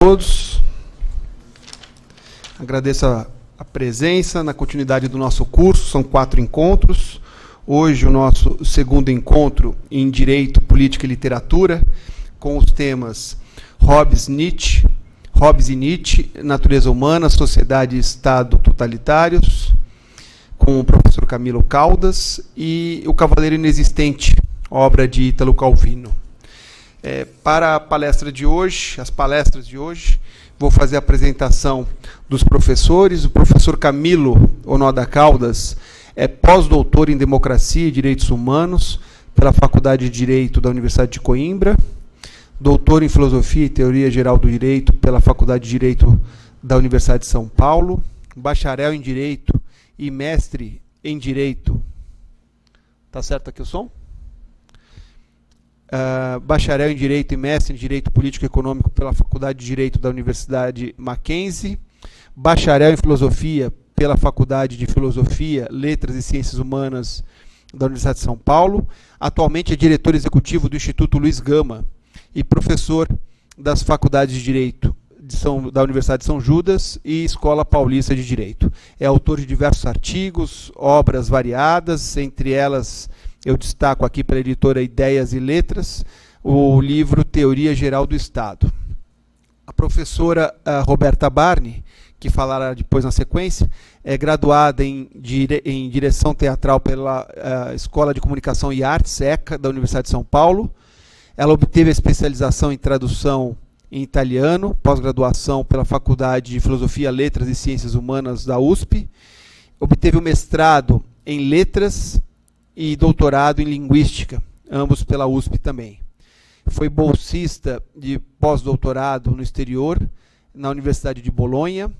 todos. Agradeço a presença na continuidade do nosso curso. São 4 encontros. Hoje o nosso segundo encontro em Direito, Política e Literatura, com os temas Hobbes e Nietzsche, Natureza Humana, Sociedade e Estado Totalitários, com o professor Camilo Caldas, e O Cavaleiro Inexistente, obra de Ítalo Calvino. Para a palestra de hoje, as palestras de hoje, vou fazer a apresentação dos professores. O professor Camilo Onoda Caldas é pós-doutor em Democracia e Direitos Humanos pela Faculdade de Direito da Universidade de Coimbra, doutor em Filosofia e Teoria Geral do Direito pela Faculdade de Direito da Universidade de São Paulo, bacharel em Direito e mestre em Direito. Tá certo aqui o som? Bacharel em Direito e mestre em Direito Político e Econômico pela Faculdade de Direito da Universidade Mackenzie, bacharel em Filosofia pela Faculdade de Filosofia, Letras e Ciências Humanas da Universidade de São Paulo. Atualmente é diretor executivo do Instituto Luiz Gama e professor das Faculdades de Direito da Universidade de São Judas e Escola Paulista de Direito. É autor de diversos artigos, obras variadas, entre elas eu destaco aqui pela editora Ideias e Letras, o livro Teoria Geral do Estado. A professora Roberta Barni, que falará depois na sequência, é graduada em Direção Teatral pela Escola de Comunicação e Artes, ECA, da Universidade de São Paulo. Ela obteve a especialização em Tradução em Italiano, pós-graduação pela Faculdade de Filosofia, Letras e Ciências Humanas da USP. Obteve o mestrado em Letras e doutorado em Linguística, ambos pela USP também. Foi bolsista de pós-doutorado no exterior, na Universidade de Bolonha.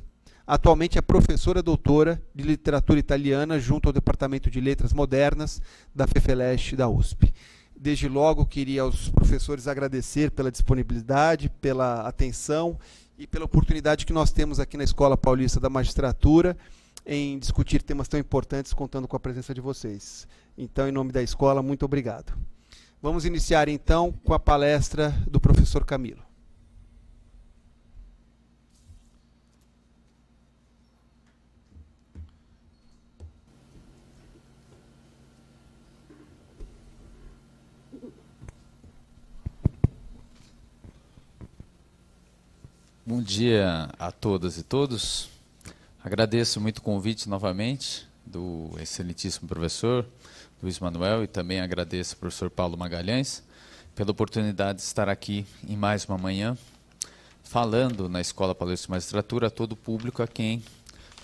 Atualmente é professora doutora de Literatura Italiana junto ao Departamento de Letras Modernas da FEFELESH da USP. Desde logo, queria aos professores agradecer pela disponibilidade, pela atenção e pela oportunidade que nós temos aqui na Escola Paulista da Magistratura em discutir temas tão importantes, contando com a presença de vocês. Então, em nome da escola, muito obrigado. Vamos iniciar, então, com a palestra do professor Camilo. Bom dia a todas e todos. Agradeço muito o convite novamente do excelentíssimo professor Luiz Manuel e também agradeço ao professor Paulo Magalhães pela oportunidade de estar aqui em mais uma manhã falando na Escola Paulista de Magistratura a todo o público, a quem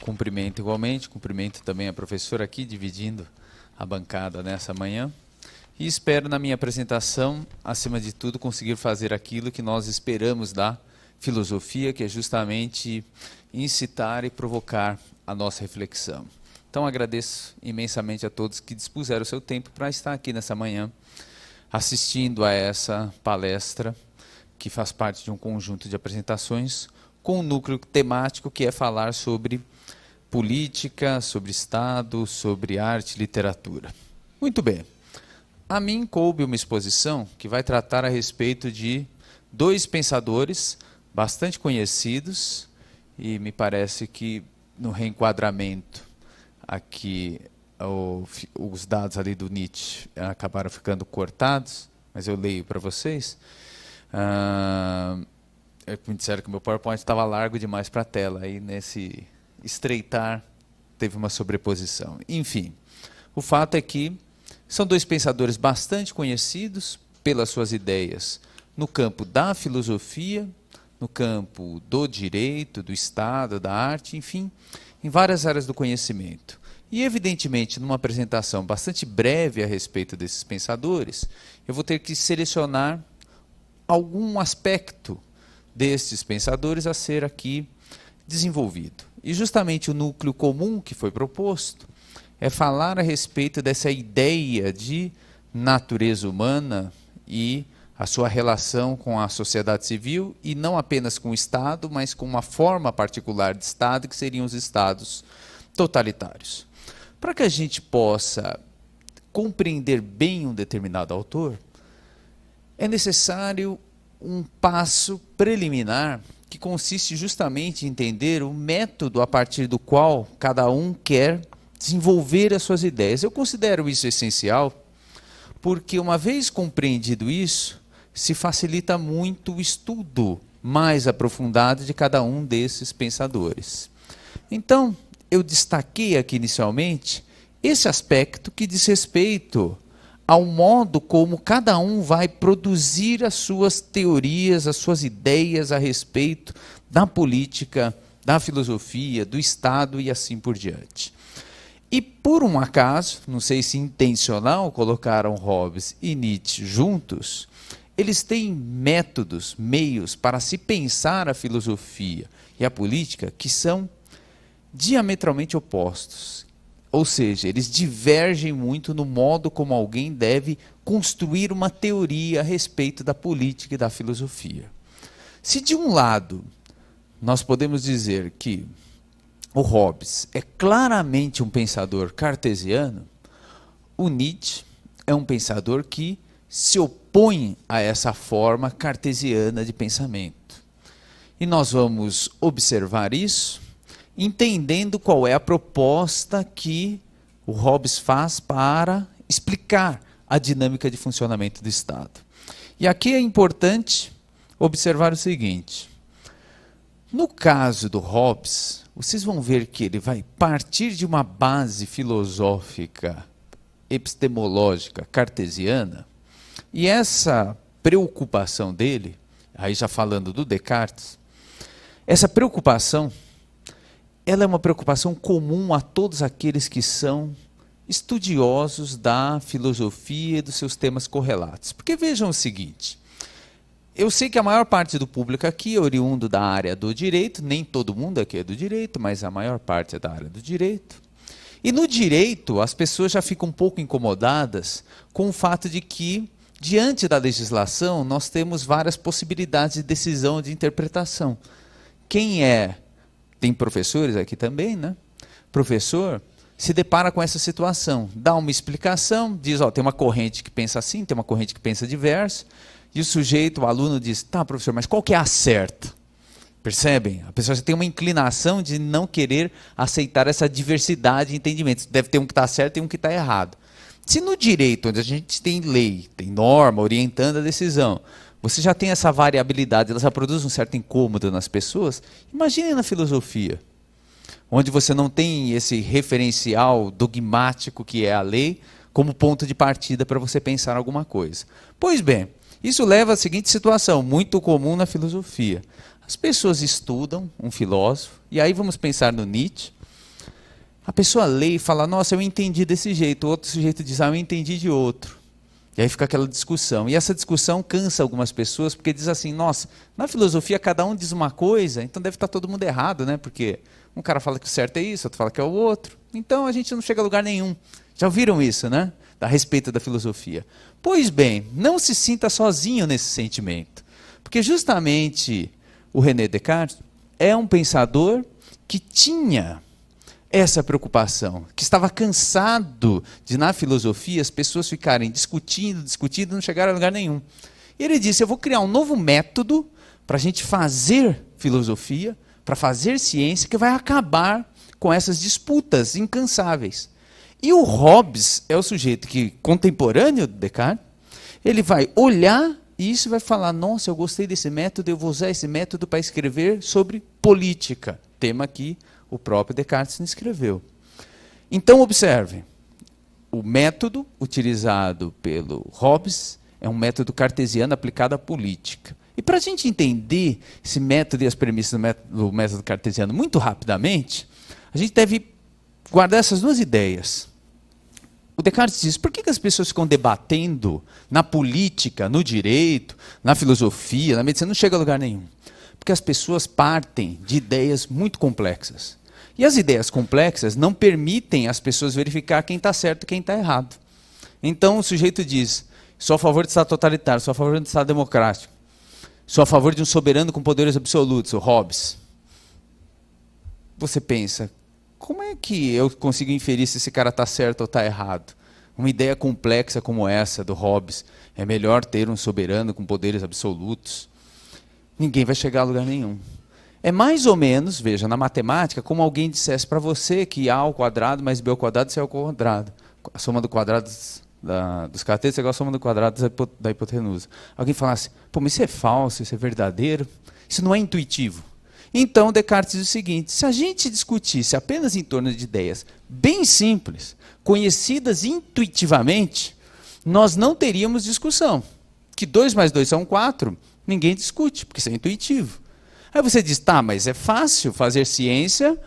cumprimento igualmente, cumprimento também a professora aqui dividindo a bancada nessa manhã e espero na minha apresentação, acima de tudo, conseguir fazer aquilo que nós esperamos da filosofia, que é justamente incitar e provocar a nossa reflexão. Então agradeço imensamente a todos que dispuseram o seu tempo para estar aqui nessa manhã, assistindo a essa palestra, que faz parte de um conjunto de apresentações, com um núcleo temático que é falar sobre política, sobre Estado, sobre arte e literatura. Muito bem. A mim coube uma exposição que vai tratar a respeito de 2 pensadores bastante conhecidos, e me parece que no reenquadramento aqui os dados ali do Nietzsche acabaram ficando cortados, mas eu leio para vocês. Me disseram que o meu PowerPoint estava largo demais para a tela, aí nesse estreitar teve uma sobreposição. Enfim, o fato é que são 2 pensadores bastante conhecidos pelas suas ideias no campo da filosofia, no campo do direito, do Estado, da arte, enfim, em várias áreas do conhecimento. E, evidentemente, numa apresentação bastante breve a respeito desses pensadores, eu vou ter que selecionar algum aspecto destes pensadores a ser aqui desenvolvido. E justamente o núcleo comum que foi proposto é falar a respeito dessa ideia de natureza humana e a sua relação com a sociedade civil, e não apenas com o Estado, mas com uma forma particular de Estado, que seriam os Estados totalitários. Para que a gente possa compreender bem um determinado autor, é necessário um passo preliminar que consiste justamente em entender o método a partir do qual cada um quer desenvolver as suas ideias. Eu considero isso essencial, porque uma vez compreendido isso, se facilita muito o estudo mais aprofundado de cada um desses pensadores. Então, eu destaquei aqui inicialmente esse aspecto que diz respeito ao modo como cada um vai produzir as suas teorias, as suas ideias a respeito da política, da filosofia, do Estado e assim por diante. E por um acaso, não sei se intencional, colocaram Hobbes e Nietzsche juntos, eles têm métodos, meios para se pensar a filosofia e a política que são diametralmente opostos. Ou seja, eles divergem muito no modo como alguém deve construir uma teoria a respeito da política e da filosofia. Se de um lado nós podemos dizer que o Hobbes é claramente um pensador cartesiano, o Nietzsche é um pensador que se opõe a essa forma cartesiana de pensamento. E nós vamos observar isso entendendo qual é a proposta que o Hobbes faz para explicar a dinâmica de funcionamento do Estado. E aqui é importante observar o seguinte: no caso do Hobbes, vocês vão ver que ele vai partir de uma base filosófica, epistemológica, cartesiana, e essa preocupação dele, aí já falando do Descartes, essa preocupação, ela é uma preocupação comum a todos aqueles que são estudiosos da filosofia e dos seus temas correlatos. Porque vejam o seguinte, eu sei que a maior parte do público aqui é oriundo da área do direito, nem todo mundo aqui é do direito, mas a maior parte é da área do direito. E no direito, as pessoas já ficam um pouco incomodadas com o fato de que, diante da legislação, nós temos várias possibilidades de decisão, de interpretação. Tem professores aqui também, né? Professor se depara com essa situação, dá uma explicação, diz, ó, tem uma corrente que pensa assim, tem uma corrente que pensa diverso, e o sujeito, o aluno diz, tá, professor, mas qual que é a certa? Percebem? A pessoa tem uma inclinação de não querer aceitar essa diversidade de entendimentos. Deve ter um que está certo e um que está errado. Se no direito, onde a gente tem lei, tem norma orientando a decisão, você já tem essa variabilidade, ela já produz um certo incômodo nas pessoas, imagine na filosofia, onde você não tem esse referencial dogmático que é a lei, como ponto de partida para você pensar alguma coisa. Pois bem, isso leva à seguinte situação, muito comum na filosofia. As pessoas estudam um filósofo, e aí vamos pensar no Nietzsche, a pessoa lê e fala, nossa, eu entendi desse jeito, o outro sujeito diz, eu entendi de outro. E aí fica aquela discussão. E essa discussão cansa algumas pessoas, porque diz assim, nossa, na filosofia cada um diz uma coisa, então deve estar todo mundo errado, né? Porque um cara fala que o certo é isso, outro fala que é o outro. Então a gente não chega a lugar nenhum. Já ouviram isso, né? A respeito da filosofia. Pois bem, não se sinta sozinho nesse sentimento. Porque justamente o René Descartes é um pensador que tinha essa preocupação, que estava cansado de, na filosofia, as pessoas ficarem discutindo e não chegaram a lugar nenhum. E ele disse, eu vou criar um novo método para a gente fazer filosofia, para fazer ciência, que vai acabar com essas disputas incansáveis. E o Hobbes é o sujeito que, contemporâneo de Descartes, ele vai olhar isso e vai falar, nossa, eu gostei desse método, eu vou usar esse método para escrever sobre política, tema que o próprio Descartes escreveu. Então, observe, o método utilizado pelo Hobbes é um método cartesiano aplicado à política. E para a gente entender esse método e as premissas do método cartesiano muito rapidamente, a gente deve guardar essas duas ideias. O Descartes diz, por que as pessoas ficam debatendo na política, no direito, na filosofia, na medicina, não chega a lugar nenhum? Porque as pessoas partem de ideias muito complexas. E as ideias complexas não permitem as pessoas verificar quem está certo e quem está errado. Então o sujeito diz, sou a favor de Estado totalitário, sou a favor de Estado democrático, sou a favor de um soberano com poderes absolutos, o Hobbes. Você pensa, como é que eu consigo inferir se esse cara está certo ou está errado? Uma ideia complexa como essa do Hobbes, é melhor ter um soberano com poderes absolutos. ninguém vai chegar a lugar nenhum. É mais ou menos, veja, na matemática, como alguém dissesse para você que A ao quadrado mais B ao quadrado é C ao quadrado. A soma do quadrado dos catetos é igual a soma do quadrado da hipotenusa. Alguém falasse, pô, mas isso é falso, isso é verdadeiro, isso não é intuitivo. Então, Descartes diz o seguinte, se a gente discutisse apenas em torno de ideias bem simples, conhecidas intuitivamente, nós não teríamos discussão. Que 2 mais 2 são 4, ninguém discute, porque isso é intuitivo. Aí você diz, tá, mas é fácil fazer ciência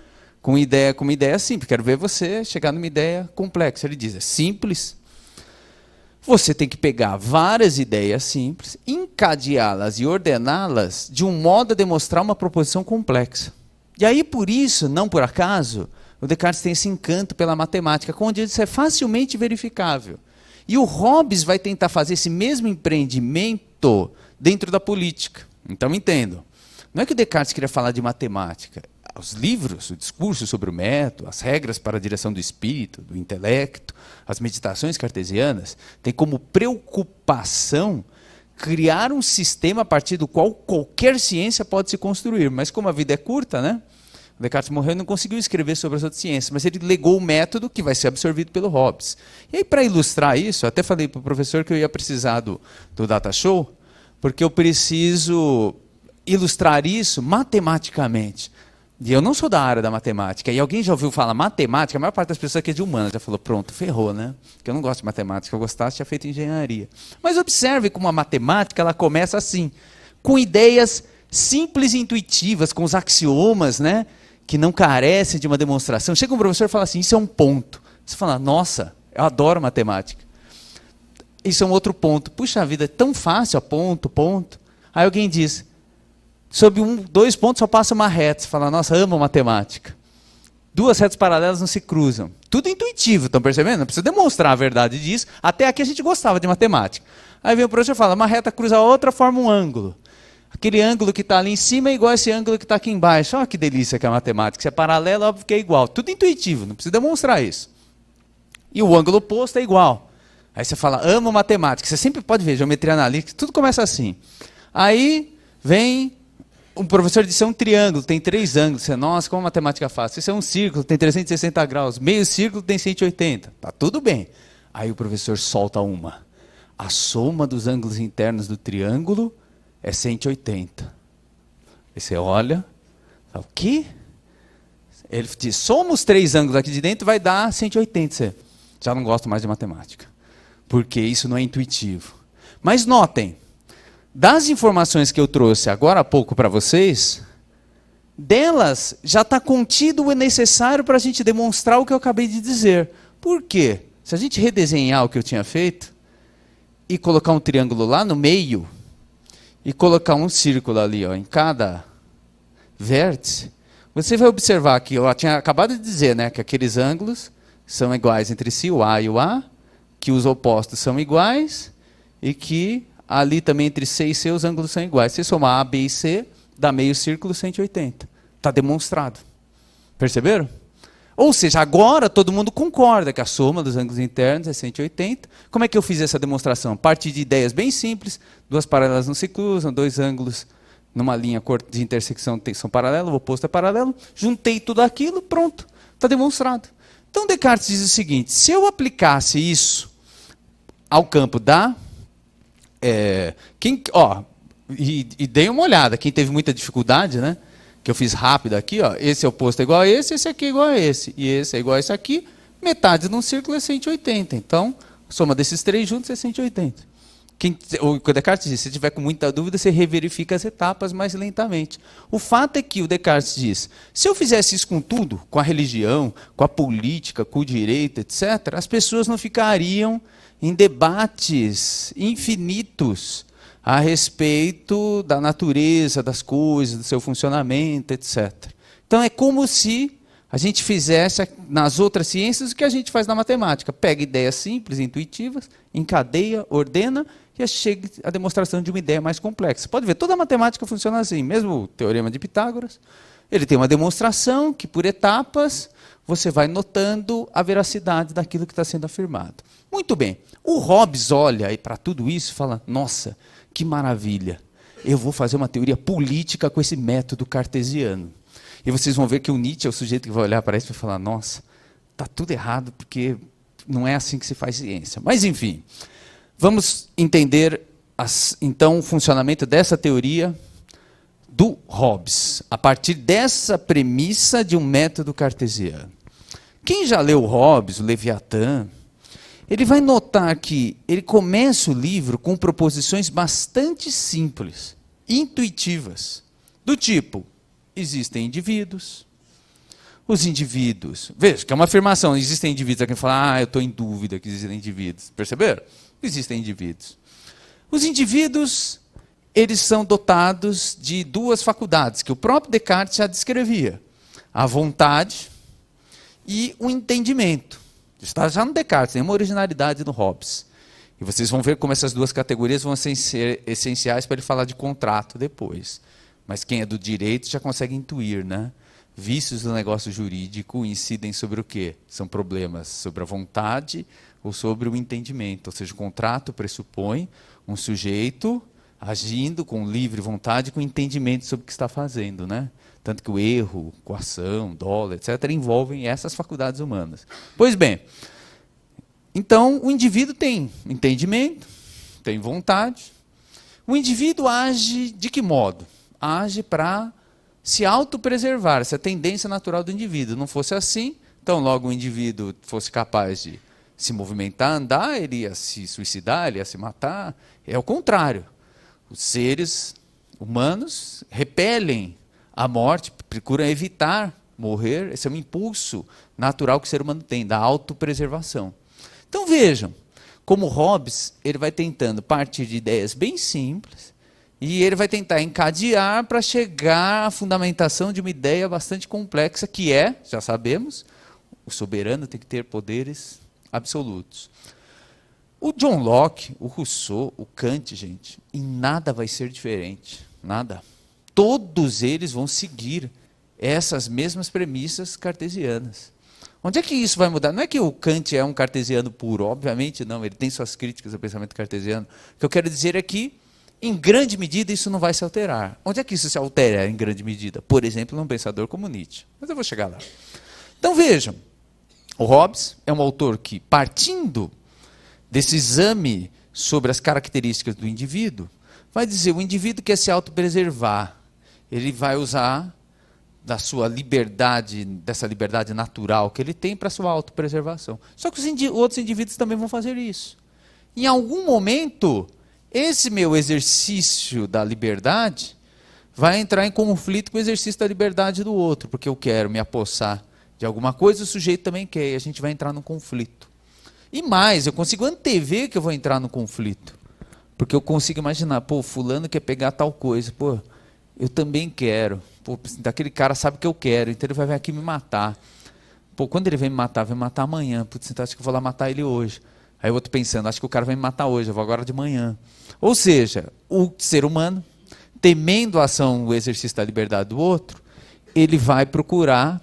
com uma ideia simples. Quero ver você chegar numa ideia complexa. Ele diz, é simples. Você tem que pegar várias ideias simples, encadeá-las e ordená-las de um modo a demonstrar uma proposição complexa. E aí, por isso, não por acaso, o Descartes tem esse encanto pela matemática, onde isso é facilmente verificável. E o Hobbes vai tentar fazer esse mesmo empreendimento dentro da política. Então, entendam. Não é que o Descartes queria falar de matemática. Os livros, o discurso sobre o método, as regras para a direção do espírito, do intelecto, as meditações cartesianas, têm como preocupação criar um sistema a partir do qual qualquer ciência pode se construir. Mas como a vida é curta, né? O Descartes morreu e não conseguiu escrever sobre as outras ciências, mas ele legou o método que vai ser absorvido pelo Hobbes. E aí, para ilustrar isso, eu até falei para o professor que eu ia precisar do Data Show, porque eu preciso ilustrar isso matematicamente. E eu não sou da área da matemática. E alguém já ouviu falar matemática? A maior parte das pessoas aqui é de humanas já falou, pronto, ferrou, né? Porque eu não gosto de matemática. Se eu gostasse, tinha feito engenharia. Mas observe como a matemática ela começa assim, com ideias simples e intuitivas, com os axiomas, né? Que não carecem de uma demonstração. Chega um professor e fala assim, isso é um ponto. Você fala, nossa, eu adoro matemática. Isso é um outro ponto. Puxa vida, é tão fácil, ponto, ponto. Aí alguém diz, sobre 2 pontos só passa uma reta. Você fala, nossa, amo matemática. 2 retas paralelas não se cruzam. Tudo intuitivo, estão percebendo? Não precisa demonstrar a verdade disso. Até aqui a gente gostava de matemática. Aí vem o professor e fala, uma reta cruza a outra, forma um ângulo. Aquele ângulo que está ali em cima é igual a esse ângulo que está aqui embaixo. Olha que delícia que é a matemática. Se é paralelo, óbvio que é igual. Tudo intuitivo, não precisa demonstrar isso. E o ângulo oposto é igual. Aí você fala, amo matemática. Você sempre pode ver, geometria analítica, tudo começa assim. Aí vem um professor disse, é um triângulo, tem 3 ângulos. Você, nossa, como matemática fácil. Isso é um círculo, tem 360 graus. Meio círculo tem 180. Tá tudo bem. Aí o professor solta uma. A soma dos ângulos internos do triângulo é 180. Aí você olha, fala, o quê? Ele diz, soma os 3 ângulos aqui de dentro, vai dar 180. Você já não gosta mais de matemática. Porque isso não é intuitivo. Mas notem, das informações que eu trouxe agora há pouco para vocês, delas já está contido o necessário para a gente demonstrar o que eu acabei de dizer. Por quê? Se a gente redesenhar o que eu tinha feito e colocar um triângulo lá no meio e colocar um círculo ali ó, em cada vértice, você vai observar que eu tinha acabado de dizer, né, que aqueles ângulos são iguais entre si, o A e o A, que os opostos são iguais e que ali também entre C e C os ângulos são iguais. Se somar A, B e C, dá meio círculo 180. Está demonstrado. Perceberam? Ou seja, agora todo mundo concorda que a soma dos ângulos internos é 180. Como é que eu fiz essa demonstração? A partir de ideias bem simples, 2 paralelas não se cruzam, 2 ângulos numa linha de intersecção são paralelos, o oposto é paralelo. Juntei tudo aquilo, pronto. Está demonstrado. Então Descartes diz o seguinte, se eu aplicasse isso ao campo da... E dei uma olhada, quem teve muita dificuldade, né? Que eu fiz rápido aqui, ó, esse oposto é igual a esse aqui é igual a esse, e esse é igual a esse aqui, metade de um círculo é 180. Então, a soma desses 3 juntos é 180. O Descartes diz, se tiver com muita dúvida, você reverifica as etapas mais lentamente. O fato é que o Descartes diz, se eu fizesse isso com tudo, com a religião, com a política, com o direito, etc., as pessoas não ficariam em debates infinitos a respeito da natureza das coisas, do seu funcionamento, etc. Então é como se a gente fizesse nas outras ciências o que a gente faz na matemática. Pega ideias simples, intuitivas, encadeia, ordena e chega à demonstração de uma ideia mais complexa. Pode ver, toda a matemática funciona assim, mesmo o teorema de Pitágoras. Ele tem uma demonstração que, por etapas, você vai notando a veracidade daquilo que está sendo afirmado. Muito bem. O Hobbes olha para tudo isso e fala, nossa, que maravilha. eu vou fazer uma teoria política com esse método cartesiano. E vocês vão ver que o Nietzsche é o sujeito que vai olhar para isso e vai falar, nossa, está tudo errado, porque não é assim que se faz ciência. Mas, enfim, vamos entender, então, o funcionamento dessa teoria do Hobbes, a partir dessa premissa de um método cartesiano. Quem já leu Hobbes, o Leviatã, ele vai notar que ele começa o livro com proposições bastante simples, intuitivas, do tipo, existem indivíduos, os indivíduos... Veja, que é uma afirmação, existem indivíduos, aqui fala, eu estou em dúvida que existem indivíduos. Perceberam? Existem indivíduos. Os indivíduos, eles são dotados de duas faculdades, que o próprio Descartes já descrevia. A vontade e o entendimento. Está já no Descartes, tem uma originalidade no Hobbes. E vocês vão ver como essas duas categorias vão ser essenciais para ele falar de contrato depois. Mas quem é do direito já consegue intuir, né? Vícios do negócio jurídico incidem sobre o quê? São problemas sobre a vontade ou sobre o entendimento. Ou seja, o contrato pressupõe um sujeito agindo com livre vontade, com entendimento sobre o que está fazendo, né? Tanto que o erro, coação, dolo, etc., envolvem essas faculdades humanas. Pois bem, então o indivíduo tem entendimento, tem vontade. O indivíduo age de que modo? Age para se autopreservar, essa é a tendência natural do indivíduo. Não fosse assim, então logo o indivíduo fosse capaz de se movimentar, andar, ele ia se suicidar, ele ia se matar. É o contrário. Os seres humanos repelem a morte, procuram evitar morrer. Esse é um impulso natural que o ser humano tem, da autopreservação. Então vejam, como Hobbes, ele vai tentando partir de ideias bem simples, e ele vai tentar encadear para chegar à fundamentação de uma ideia bastante complexa, que é, já sabemos, o soberano tem que ter poderes absolutos. O John Locke, o Rousseau, o Kant, gente, em nada vai ser diferente. Nada. Todos eles vão seguir essas mesmas premissas cartesianas. Onde é que isso vai mudar? Não é que o Kant é um cartesiano puro, obviamente não, ele tem suas críticas ao pensamento cartesiano. O que eu quero dizer é que, em grande medida, isso não vai se alterar. Onde é que isso se altera em grande medida? Por exemplo, num pensador como Nietzsche. Mas eu vou chegar lá. Então vejam, o Hobbes é um autor que, partindo desse exame sobre as características do indivíduo, vai dizer, o indivíduo quer se autopreservar, ele vai usar da sua liberdade, dessa liberdade natural que ele tem para a sua autopreservação. Só que os outros indivíduos também vão fazer isso. Em algum momento, esse meu exercício da liberdade vai entrar em conflito com o exercício da liberdade do outro, porque eu quero me apossar de alguma coisa, o sujeito também quer, e a gente vai entrar num conflito. E mais, eu consigo antever que eu vou entrar no conflito, porque eu consigo imaginar, pô, fulano quer pegar tal coisa, pô, eu também quero, pô, daquele cara sabe que eu quero, então ele vai vir aqui me matar. Pô, quando ele vem me matar, vai me matar amanhã, putz, então acho que eu vou lá matar ele hoje. Aí eu outro pensando, acho que o cara vai me matar hoje, eu vou agora de manhã. Ou seja, o ser humano, temendo a ação, o exercício da liberdade do outro, ele vai procurar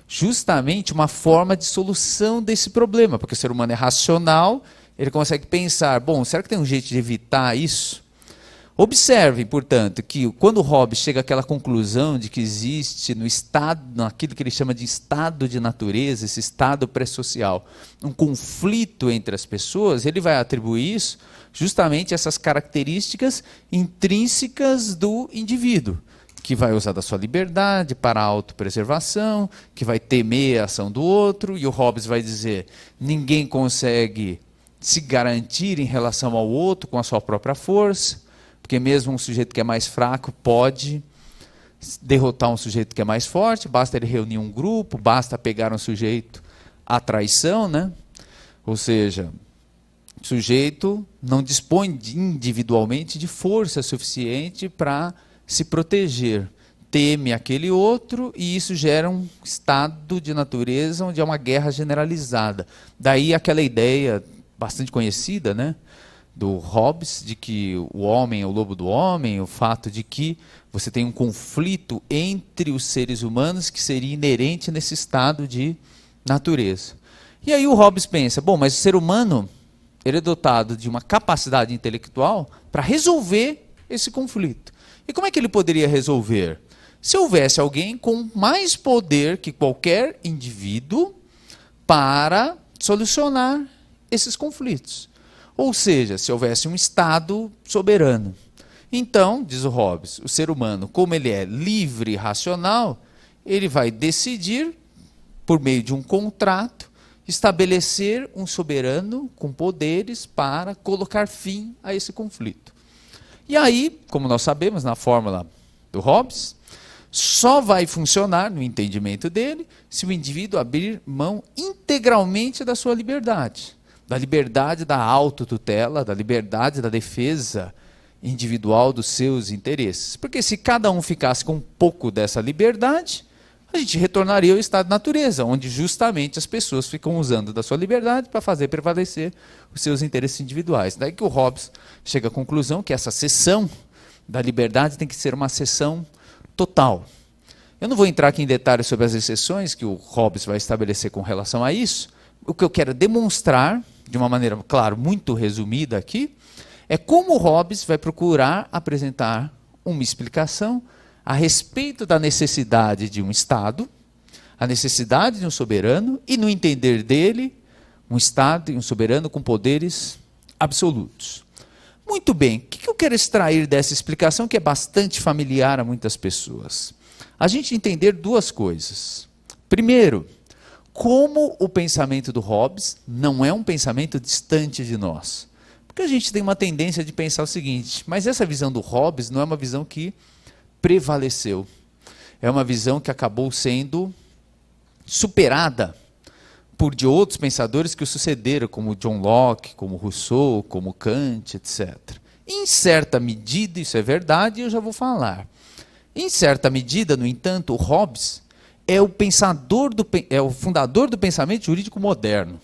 justamente uma forma de solução desse problema, porque o ser humano é racional, ele consegue pensar, bom, será que tem um jeito de evitar isso? Observem, portanto, que quando Hobbes chega àquela conclusão de que existe no estado, naquilo que ele chama de estado de natureza, esse estado pré-social, um conflito entre as pessoas, ele vai atribuir isso justamente a essas características intrínsecas do indivíduo, que vai usar da sua liberdade para a autopreservação, que vai temer a ação do outro, e o Hobbes vai dizer, ninguém consegue se garantir em relação ao outro com a sua própria força, porque mesmo um sujeito que é mais fraco pode derrotar um sujeito que é mais forte, basta ele reunir um grupo, basta pegar um sujeito à traição, né? Ou seja, o sujeito não dispõe individualmente de força suficiente para se proteger, teme aquele outro e isso gera um estado de natureza onde é uma guerra generalizada. Daí aquela ideia bastante conhecida, né, do Hobbes, de que o homem é o lobo do homem, o fato de que você tem um conflito entre os seres humanos que seria inerente nesse estado de natureza. E aí o Hobbes pensa, bom, mas o ser humano ele é dotado de uma capacidade intelectual para resolver esse conflito. E como é que ele poderia resolver? Se houvesse alguém com mais poder que qualquer indivíduo para solucionar esses conflitos. Ou seja, se houvesse um Estado soberano. Então, diz o Hobbes, o ser humano, como ele é livre e racional, ele vai decidir, por meio de um contrato, estabelecer um soberano com poderes para colocar fim a esse conflito. E aí, como nós sabemos, na fórmula do Hobbes, só vai funcionar, no entendimento dele, se o indivíduo abrir mão integralmente da sua liberdade. Da liberdade da autotutela, da liberdade da defesa individual dos seus interesses. Porque se cada um ficasse com um pouco dessa liberdade, a gente retornaria ao estado de natureza, onde justamente as pessoas ficam usando da sua liberdade para fazer prevalecer os seus interesses individuais. Daí que o Hobbes chega à conclusão que essa cessão da liberdade tem que ser uma cessão total. Eu não vou entrar aqui em detalhes sobre as exceções que o Hobbes vai estabelecer com relação a isso. O que eu quero demonstrar, de uma maneira, claro, muito resumida aqui, é como o Hobbes vai procurar apresentar uma explicação a respeito da necessidade de um Estado, a necessidade de um soberano e, no entender dele, um Estado e um soberano com poderes absolutos. Muito bem, o que eu quero extrair dessa explicação que é bastante familiar a muitas pessoas? A gente entender duas coisas. Primeiro, como o pensamento do Hobbes não é um pensamento distante de nós. Porque a gente tem uma tendência de pensar o seguinte, mas essa visão do Hobbes não é uma visão que prevaleceu. É uma visão que acabou sendo superada por de outros pensadores que o sucederam, como John Locke, como Rousseau, como Kant, etc. Em certa medida, isso é verdade, e eu já vou falar. Em certa medida, no entanto, o Hobbes é o fundador do pensamento jurídico moderno.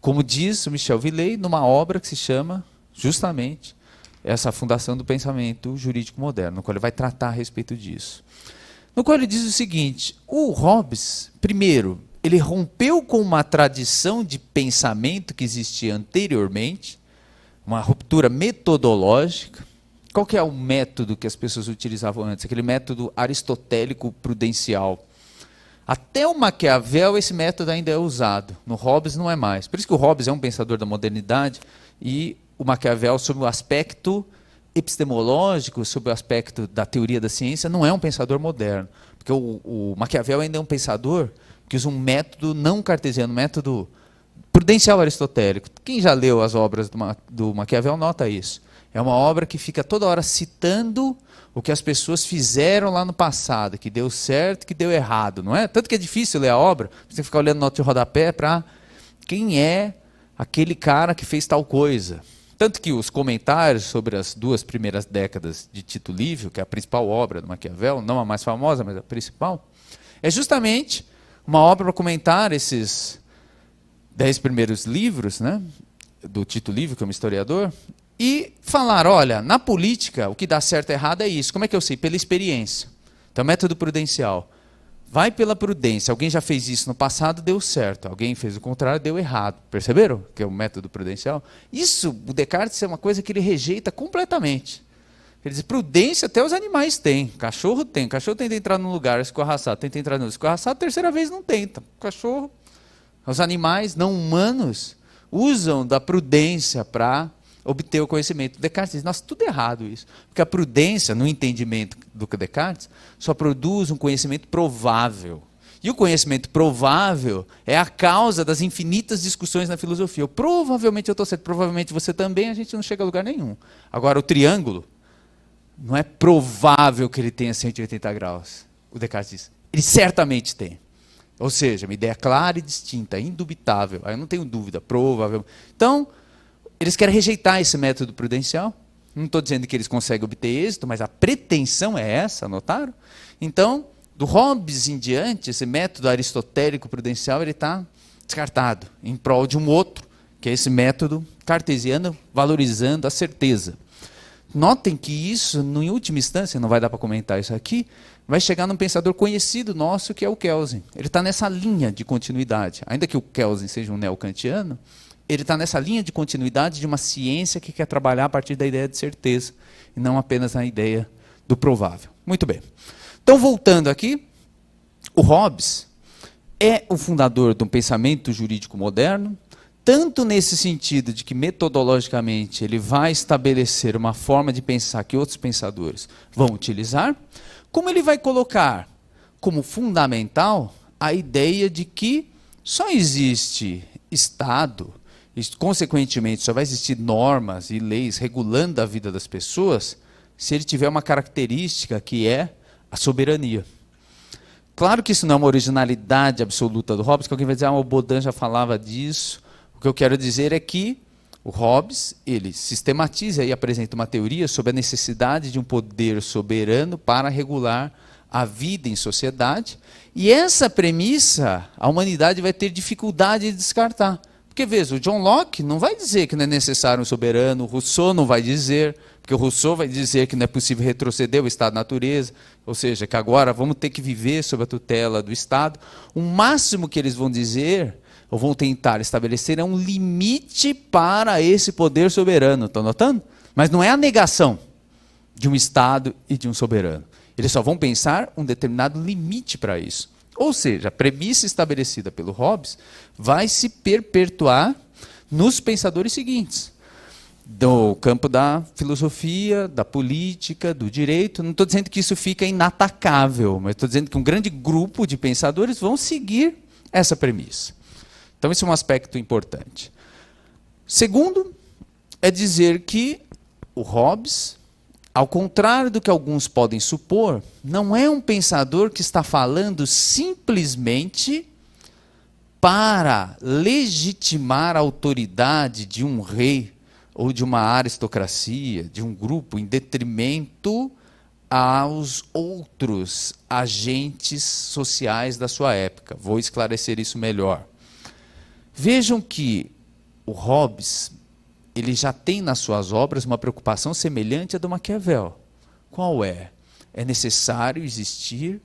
Como diz o Michel Villey, numa obra que se chama, justamente, essa fundação do pensamento jurídico moderno, no qual ele vai tratar a respeito disso. No qual ele diz o seguinte, o Hobbes, primeiro, ele rompeu com uma tradição de pensamento que existia anteriormente, uma ruptura metodológica. Qual que é o método que as pessoas utilizavam antes? Aquele método aristotélico prudencial. Até o Maquiavel esse método ainda é usado, no Hobbes não é mais. Por isso que o Hobbes é um pensador da modernidade e o Maquiavel, sob o aspecto epistemológico, sob o aspecto da teoria da ciência, não é um pensador moderno. Porque o Maquiavel ainda é um pensador que usa um método não cartesiano, um método prudencial aristotélico. Quem já leu as obras do Maquiavel nota isso. É uma obra que fica toda hora citando o que as pessoas fizeram lá no passado, que deu certo e que deu errado, não é? Tanto que é difícil ler a obra, você tem que ficar olhando nota de rodapé para quem é aquele cara que fez tal coisa. Tanto que os comentários sobre as 2 primeiras décadas de Tito Livio, que é a principal obra do Maquiavel, não a mais famosa, mas a principal, é justamente uma obra para comentar esses 10 primeiros livros, né, do Tito Livio, que é um historiador, e falar, olha, na política, o que dá certo e errado é isso. Como é que eu sei? Pela experiência. Então, método prudencial. Vai pela prudência. Alguém já fez isso no passado, deu certo. Alguém fez o contrário, deu errado. Perceberam? Que é o método prudencial. Isso, o Descartes, é uma coisa que ele rejeita completamente. Ele diz, prudência até os animais têm. Cachorro tem. Cachorro tenta entrar num lugar escorraçado. Tenta entrar no escorraçado, terceira vez não tenta. Cachorro, os animais não humanos usam da prudência para obter o conhecimento. Descartes diz, nossa, tudo errado isso. Porque a prudência, no entendimento do Descartes, só produz um conhecimento provável. E o conhecimento provável é a causa das infinitas discussões na filosofia. Provavelmente eu estou certo, provavelmente você também, a gente não chega a lugar nenhum. Agora, o triângulo, não é provável que ele tenha 180 graus. O Descartes diz, ele certamente tem. Ou seja, uma ideia clara e distinta, indubitável. Aí eu não tenho dúvida, provável. Então, eles querem rejeitar esse método prudencial. Não estou dizendo que eles conseguem obter êxito, mas a pretensão é essa, notaram? Então, do Hobbes em diante, esse método aristotélico prudencial ele está descartado, em prol de um outro, que é esse método cartesiano, valorizando a certeza. Notem que isso, em última instância, não vai dar para comentar isso aqui, vai chegar num pensador conhecido nosso, que é o Kelsen. Ele está nessa linha de continuidade. Ainda que o Kelsen seja um neocantiano, ele está nessa linha de continuidade de uma ciência que quer trabalhar a partir da ideia de certeza, e não apenas na ideia do provável. Muito bem. Então, voltando aqui, o Hobbes é o fundador de um pensamento jurídico moderno, tanto nesse sentido de que, metodologicamente, ele vai estabelecer uma forma de pensar que outros pensadores vão utilizar, como ele vai colocar como fundamental a ideia de que só existe Estado, e, consequentemente, só vai existir normas e leis regulando a vida das pessoas se ele tiver uma característica que é a soberania. Claro que isso não é uma originalidade absoluta do Hobbes, que alguém vai dizer, o Baudin já falava disso. O que eu quero dizer é que o Hobbes, ele sistematiza e apresenta uma teoria sobre a necessidade de um poder soberano para regular a vida em sociedade, e essa premissa a humanidade vai ter dificuldade de descartar. Porque, veja, o John Locke não vai dizer que não é necessário um soberano, o Rousseau não vai dizer, porque o Rousseau vai dizer que não é possível retroceder o estado de natureza, ou seja, que agora vamos ter que viver sob a tutela do Estado. O máximo que eles vão dizer, ou vão tentar estabelecer, é um limite para esse poder soberano. Estão notando? Mas não é a negação de um Estado e de um soberano. Eles só vão pensar um determinado limite para isso. Ou seja, a premissa estabelecida pelo Hobbes vai se perpetuar nos pensadores seguintes, do campo da filosofia, da política, do direito. Não estou dizendo que isso fica inatacável, mas estou dizendo que um grande grupo de pensadores vão seguir essa premissa. Então, esse é um aspecto importante. Segundo, é dizer que o Hobbes, ao contrário do que alguns podem supor, não é um pensador que está falando simplesmente para legitimar a autoridade de um rei ou de uma aristocracia, de um grupo, em detrimento aos outros agentes sociais da sua época. Vou esclarecer isso melhor. Vejam que o Hobbes, ele já tem nas suas obras uma preocupação semelhante à do Maquiavel. Qual é? É necessário existir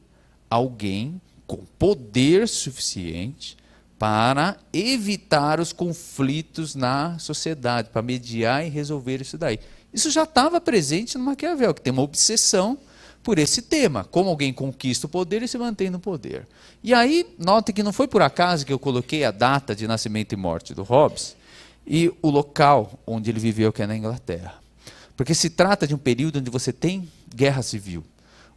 alguém com poder suficiente para evitar os conflitos na sociedade, para mediar e resolver isso daí. Isso já estava presente no Maquiavel, que tem uma obsessão por esse tema, como alguém conquista o poder e se mantém no poder. E aí, notem que não foi por acaso que eu coloquei a data de nascimento e morte do Hobbes e o local onde ele viveu, que é na Inglaterra. Porque se trata de um período onde você tem guerra civil,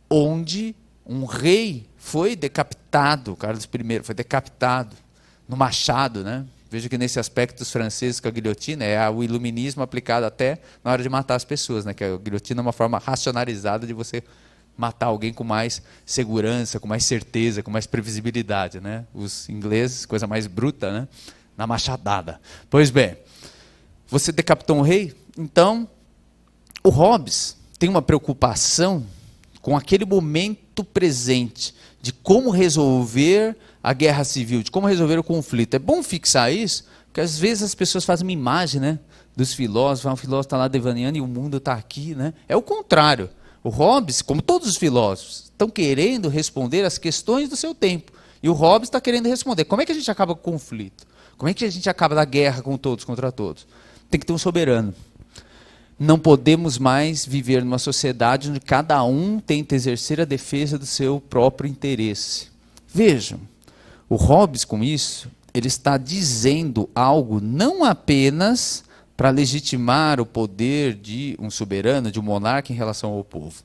onde um rei foi decapitado, Carlos I foi decapitado no machado, né? Veja que nesse aspecto dos franceses com a guilhotina é o iluminismo aplicado até na hora de matar as pessoas, né? Que a guilhotina é uma forma racionalizada de você matar alguém com mais segurança, com mais certeza, com mais previsibilidade, né? Os ingleses, coisa mais bruta, né? Na machadada. Pois bem, você decapitou um rei, então o Hobbes tem uma preocupação com aquele momento presente de como resolver a guerra civil, de como resolver o conflito. É bom fixar isso, porque às vezes as pessoas fazem uma imagem, né, dos filósofos, o filósofo está lá devaneando e o mundo está aqui. Né? É o contrário. O Hobbes, como todos os filósofos, estão querendo responder às questões do seu tempo. E o Hobbes está querendo responder. Como é que a gente acaba com o conflito? Como é que a gente acaba da guerra com todos contra todos? Tem que ter um soberano. Não podemos mais viver numa sociedade onde cada um tenta exercer a defesa do seu próprio interesse. Vejam, o Hobbes, com isso, ele está dizendo algo não apenas para legitimar o poder de um soberano, de um monarca em relação ao povo,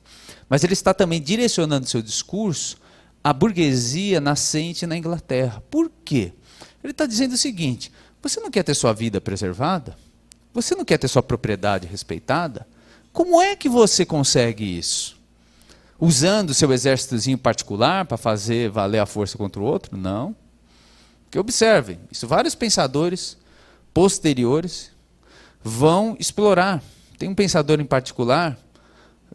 mas ele está também direcionando seu discurso à burguesia nascente na Inglaterra. Por quê? Ele está dizendo o seguinte: você não quer ter sua vida preservada? Você não quer ter sua propriedade respeitada? Como é que você consegue isso? Usando o seu exércitozinho particular para fazer valer a força contra o outro? Não. Porque observem, isso vários pensadores posteriores vão explorar. Tem um pensador em particular,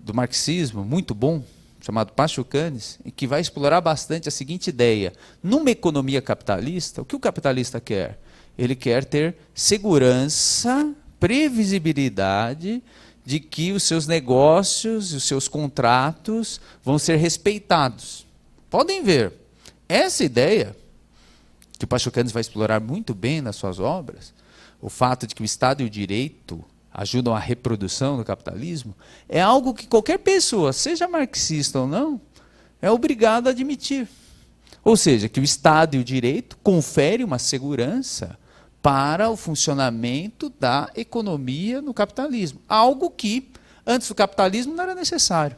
do marxismo, muito bom, chamado Pachucanes, que vai explorar bastante a seguinte ideia. Numa economia capitalista, o que o capitalista quer? Ele quer ter segurança, previsibilidade de que os seus negócios, os seus contratos vão ser respeitados. Podem ver, essa ideia, que o Pachucanes vai explorar muito bem nas suas obras, o fato de que o Estado e o direito ajudam à reprodução do capitalismo, é algo que qualquer pessoa, seja marxista ou não, é obrigado a admitir. Ou seja, que o Estado e o direito conferem uma segurança para o funcionamento da economia no capitalismo. Algo que, antes do capitalismo, não era necessário.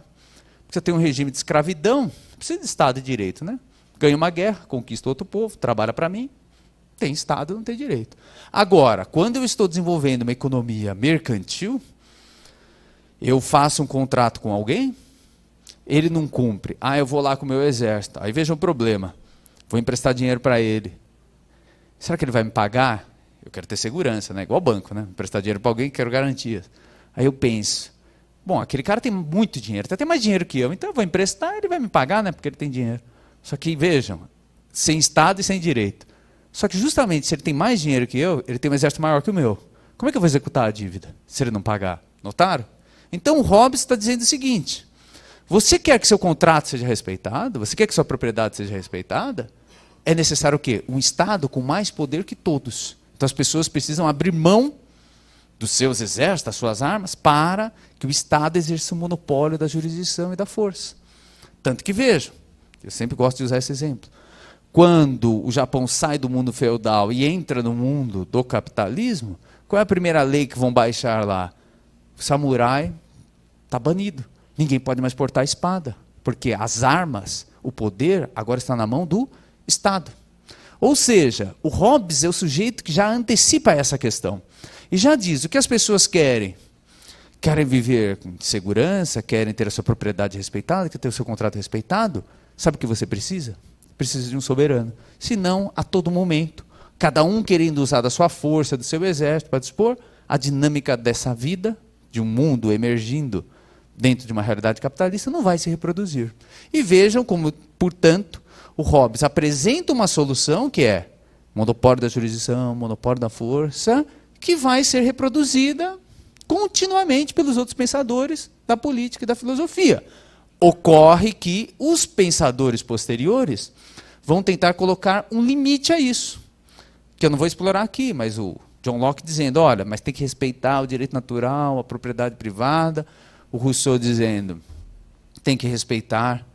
Você tem um regime de escravidão, precisa de Estado e direito, né? Ganha uma guerra, conquista outro povo, trabalha para mim, tem Estado, não tem direito. Agora, quando eu estou desenvolvendo uma economia mercantil, eu faço um contrato com alguém, ele não cumpre. Eu vou lá com o meu exército. Aí veja o problema. Vou emprestar dinheiro para ele. Será que ele vai me pagar? Eu quero ter segurança, né? Igual banco, né? Emprestar dinheiro para alguém, quero garantias. Aí eu penso, bom, aquele cara tem muito dinheiro, até tem mais dinheiro que eu, então eu vou emprestar, ele vai me pagar, né? Porque ele tem dinheiro. Só que, vejam, sem Estado e sem direito. Só que justamente se ele tem mais dinheiro que eu, ele tem um exército maior que o meu. Como é que eu vou executar a dívida se ele não pagar? Notaram? Então o Hobbes está dizendo o seguinte: você quer que seu contrato seja respeitado? Você quer que sua propriedade seja respeitada? É necessário o quê? Um Estado com mais poder que todos. Então as pessoas precisam abrir mão dos seus exércitos, das suas armas, para que o Estado exerça o monopólio da jurisdição e da força. Tanto que vejam, eu sempre gosto de usar esse exemplo. Quando o Japão sai do mundo feudal e entra no mundo do capitalismo, qual é a primeira lei que vão baixar lá? O samurai está banido. Ninguém pode mais portar espada, porque as armas, o poder, agora está na mão do Estado. Ou seja, o Hobbes é o sujeito que já antecipa essa questão. E já diz, o que as pessoas querem? Querem viver com segurança, querem ter a sua propriedade respeitada, querem ter o seu contrato respeitado? Sabe o que você precisa? Precisa de um soberano. Senão, a todo momento, cada um querendo usar da sua força, do seu exército para dispor, a dinâmica dessa vida, de um mundo emergindo dentro de uma realidade capitalista, não vai se reproduzir. E vejam como, portanto, o Hobbes apresenta uma solução que é monopólio da jurisdição, monopólio da força, que vai ser reproduzida continuamente pelos outros pensadores da política e da filosofia. Ocorre que os pensadores posteriores vão tentar colocar um limite a isso, que eu não vou explorar aqui, mas o John Locke dizendo, olha, mas tem que respeitar o direito natural, a propriedade privada, o Rousseau dizendo, tem que respeitar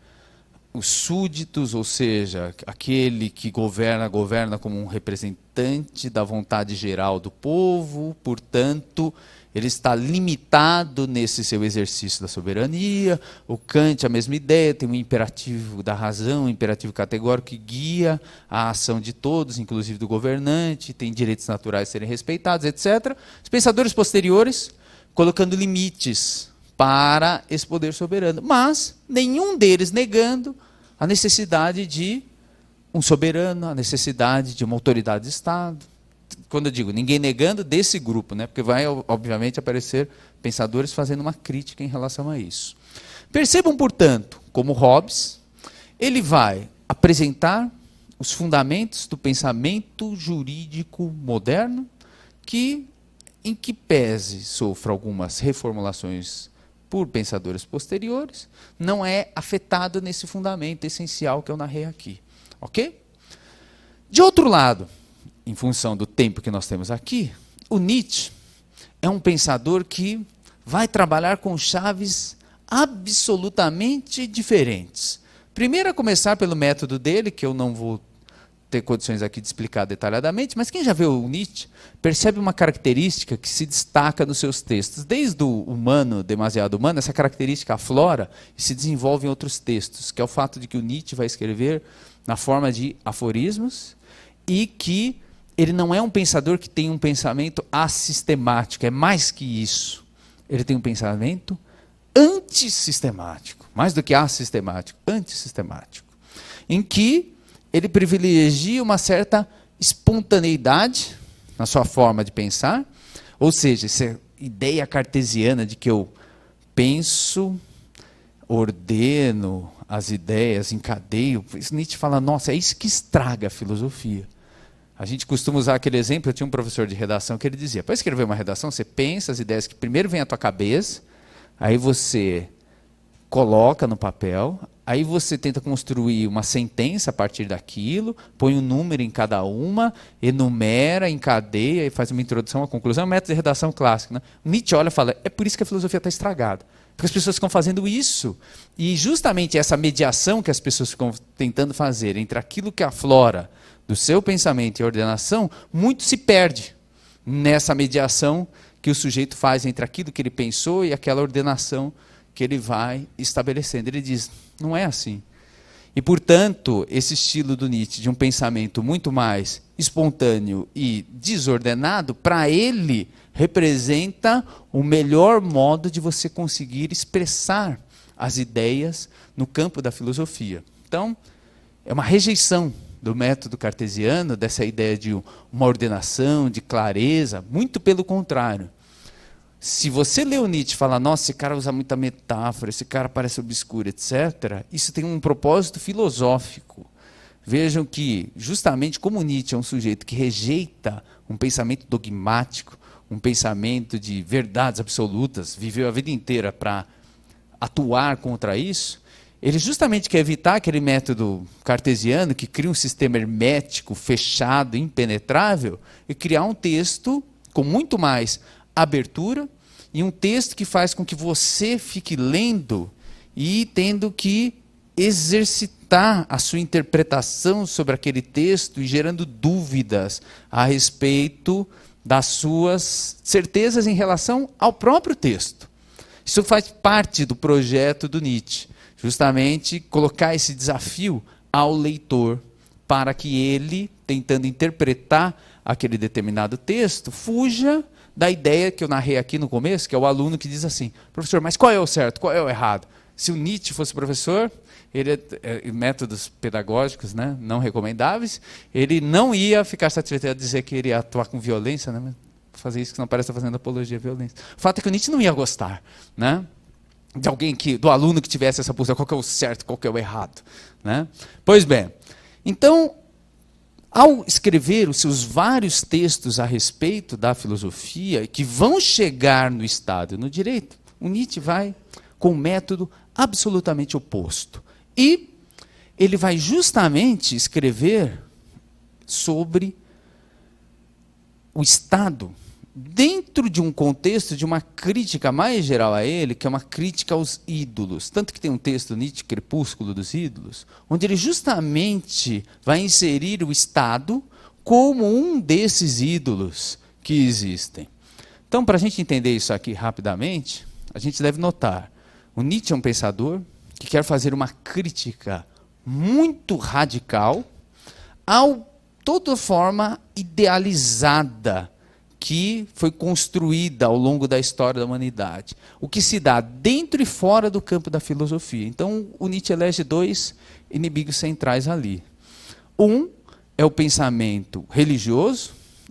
os súditos, ou seja, aquele que governa, governa como um representante da vontade geral do povo, portanto, ele está limitado nesse seu exercício da soberania. O Kant, a mesma ideia, tem um imperativo da razão, um imperativo categórico que guia a ação de todos, inclusive do governante, tem direitos naturais a serem respeitados, etc. Os pensadores posteriores colocando limites para esse poder soberano, mas nenhum deles negando a necessidade de um soberano, a necessidade de uma autoridade de Estado. Quando eu digo ninguém negando, desse grupo, né? Porque vai, obviamente, aparecer pensadores fazendo uma crítica em relação a isso. Percebam, portanto, como Hobbes, ele vai apresentar os fundamentos do pensamento jurídico moderno, que, em que pese sofra algumas reformulações por pensadores posteriores, não é afetado nesse fundamento essencial que eu narrei aqui. Ok? De outro lado, em função do tempo que nós temos aqui, o Nietzsche é um pensador que vai trabalhar com chaves absolutamente diferentes. Primeiro, a começar pelo método dele, que eu não vou ter condições aqui de explicar detalhadamente, mas quem já viu o Nietzsche percebe uma característica que se destaca nos seus textos. Desde o humano, demasiado humano, essa característica aflora e se desenvolve em outros textos, que é o fato de que o Nietzsche vai escrever na forma de aforismos e que ele não é um pensador que tem um pensamento assistemático, é mais que isso. Ele tem um pensamento antissistemático, mais do que assistemático, antissistemático, em que ele privilegia uma certa espontaneidade na sua forma de pensar, ou seja, essa ideia cartesiana de que eu penso, ordeno as ideias, encadeio. Nietzsche fala, nossa, é isso que estraga a filosofia. A gente costuma usar aquele exemplo, eu tinha um professor de redação que ele dizia, para escrever uma redação, você pensa as ideias que primeiro vêm à tua cabeça, aí você coloca no papel, aí você tenta construir uma sentença a partir daquilo, põe um número em cada uma, enumera, encadeia e faz uma introdução, uma conclusão. É um método de redação clássico. Né? Nietzsche olha e fala, é por isso que a filosofia está estragada. Porque as pessoas ficam fazendo isso. E justamente essa mediação que as pessoas ficam tentando fazer entre aquilo que aflora do seu pensamento e a ordenação, muito se perde nessa mediação que o sujeito faz entre aquilo que ele pensou e aquela ordenação que ele vai estabelecendo. Ele diz, não é assim. E, portanto, esse estilo do Nietzsche, de um pensamento muito mais espontâneo e desordenado, para ele representa o melhor modo de você conseguir expressar as ideias no campo da filosofia. Então, é uma rejeição do método cartesiano, dessa ideia de uma ordenação, de clareza, muito pelo contrário. Se você lê o Nietzsche e fala, nossa, esse cara usa muita metáfora, esse cara parece obscuro, etc., isso tem um propósito filosófico. Vejam que, justamente como Nietzsche é um sujeito que rejeita um pensamento dogmático, um pensamento de verdades absolutas, viveu a vida inteira para atuar contra isso, ele justamente quer evitar aquele método cartesiano que cria um sistema hermético, fechado, impenetrável, e criar um texto com muito mais abertura, e um texto que faz com que você fique lendo e tendo que exercitar a sua interpretação sobre aquele texto e gerando dúvidas a respeito das suas certezas em relação ao próprio texto. Isso faz parte do projeto do Nietzsche, justamente colocar esse desafio ao leitor para que ele, tentando interpretar aquele determinado texto, fuja da ideia que eu narrei aqui no começo, que é o aluno que diz assim, professor, mas qual é o certo, qual é o errado? Se o Nietzsche fosse professor, ele, métodos pedagógicos, né, não recomendáveis, ele não ia ficar satisfeito a dizer que ele ia atuar com violência, né, fazer isso que não parece estar fazendo apologia à violência. O fato é que o Nietzsche não ia gostar, né, de alguém do aluno que tivesse essa postura, qual que é o certo, qual que é o errado, né? Pois bem, então, ao escrever os seus vários textos a respeito da filosofia, que vão chegar no Estado e no direito, o Nietzsche vai com um método absolutamente oposto. E ele vai justamente escrever sobre o Estado, dentro de um contexto de uma crítica mais geral a ele, que é uma crítica aos ídolos. Tanto que tem um texto, Nietzsche, Crepúsculo dos Ídolos, onde ele justamente vai inserir o Estado como um desses ídolos que existem. Então, para a gente entender isso aqui rapidamente, a gente deve notar, o Nietzsche é um pensador que quer fazer uma crítica muito radical ao toda forma idealizada que foi construída ao longo da história da humanidade. O que se dá dentro e fora do campo da filosofia. Então, o Nietzsche elege dois inimigos centrais ali. Um é o pensamento religioso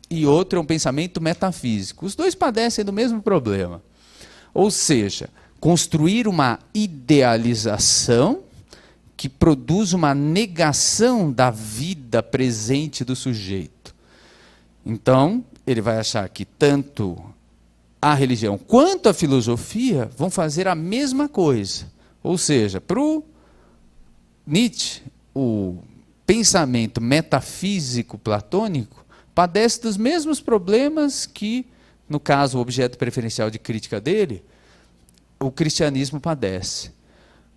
e outro é um pensamento metafísico. Os dois padecem do mesmo problema. Ou seja, construir uma idealização que produz uma negação da vida presente do sujeito. Então, ele vai achar que tanto a religião quanto a filosofia vão fazer a mesma coisa. Ou seja, para o Nietzsche, o pensamento metafísico platônico padece dos mesmos problemas que, no caso, o objeto preferencial de crítica dele, o cristianismo padece.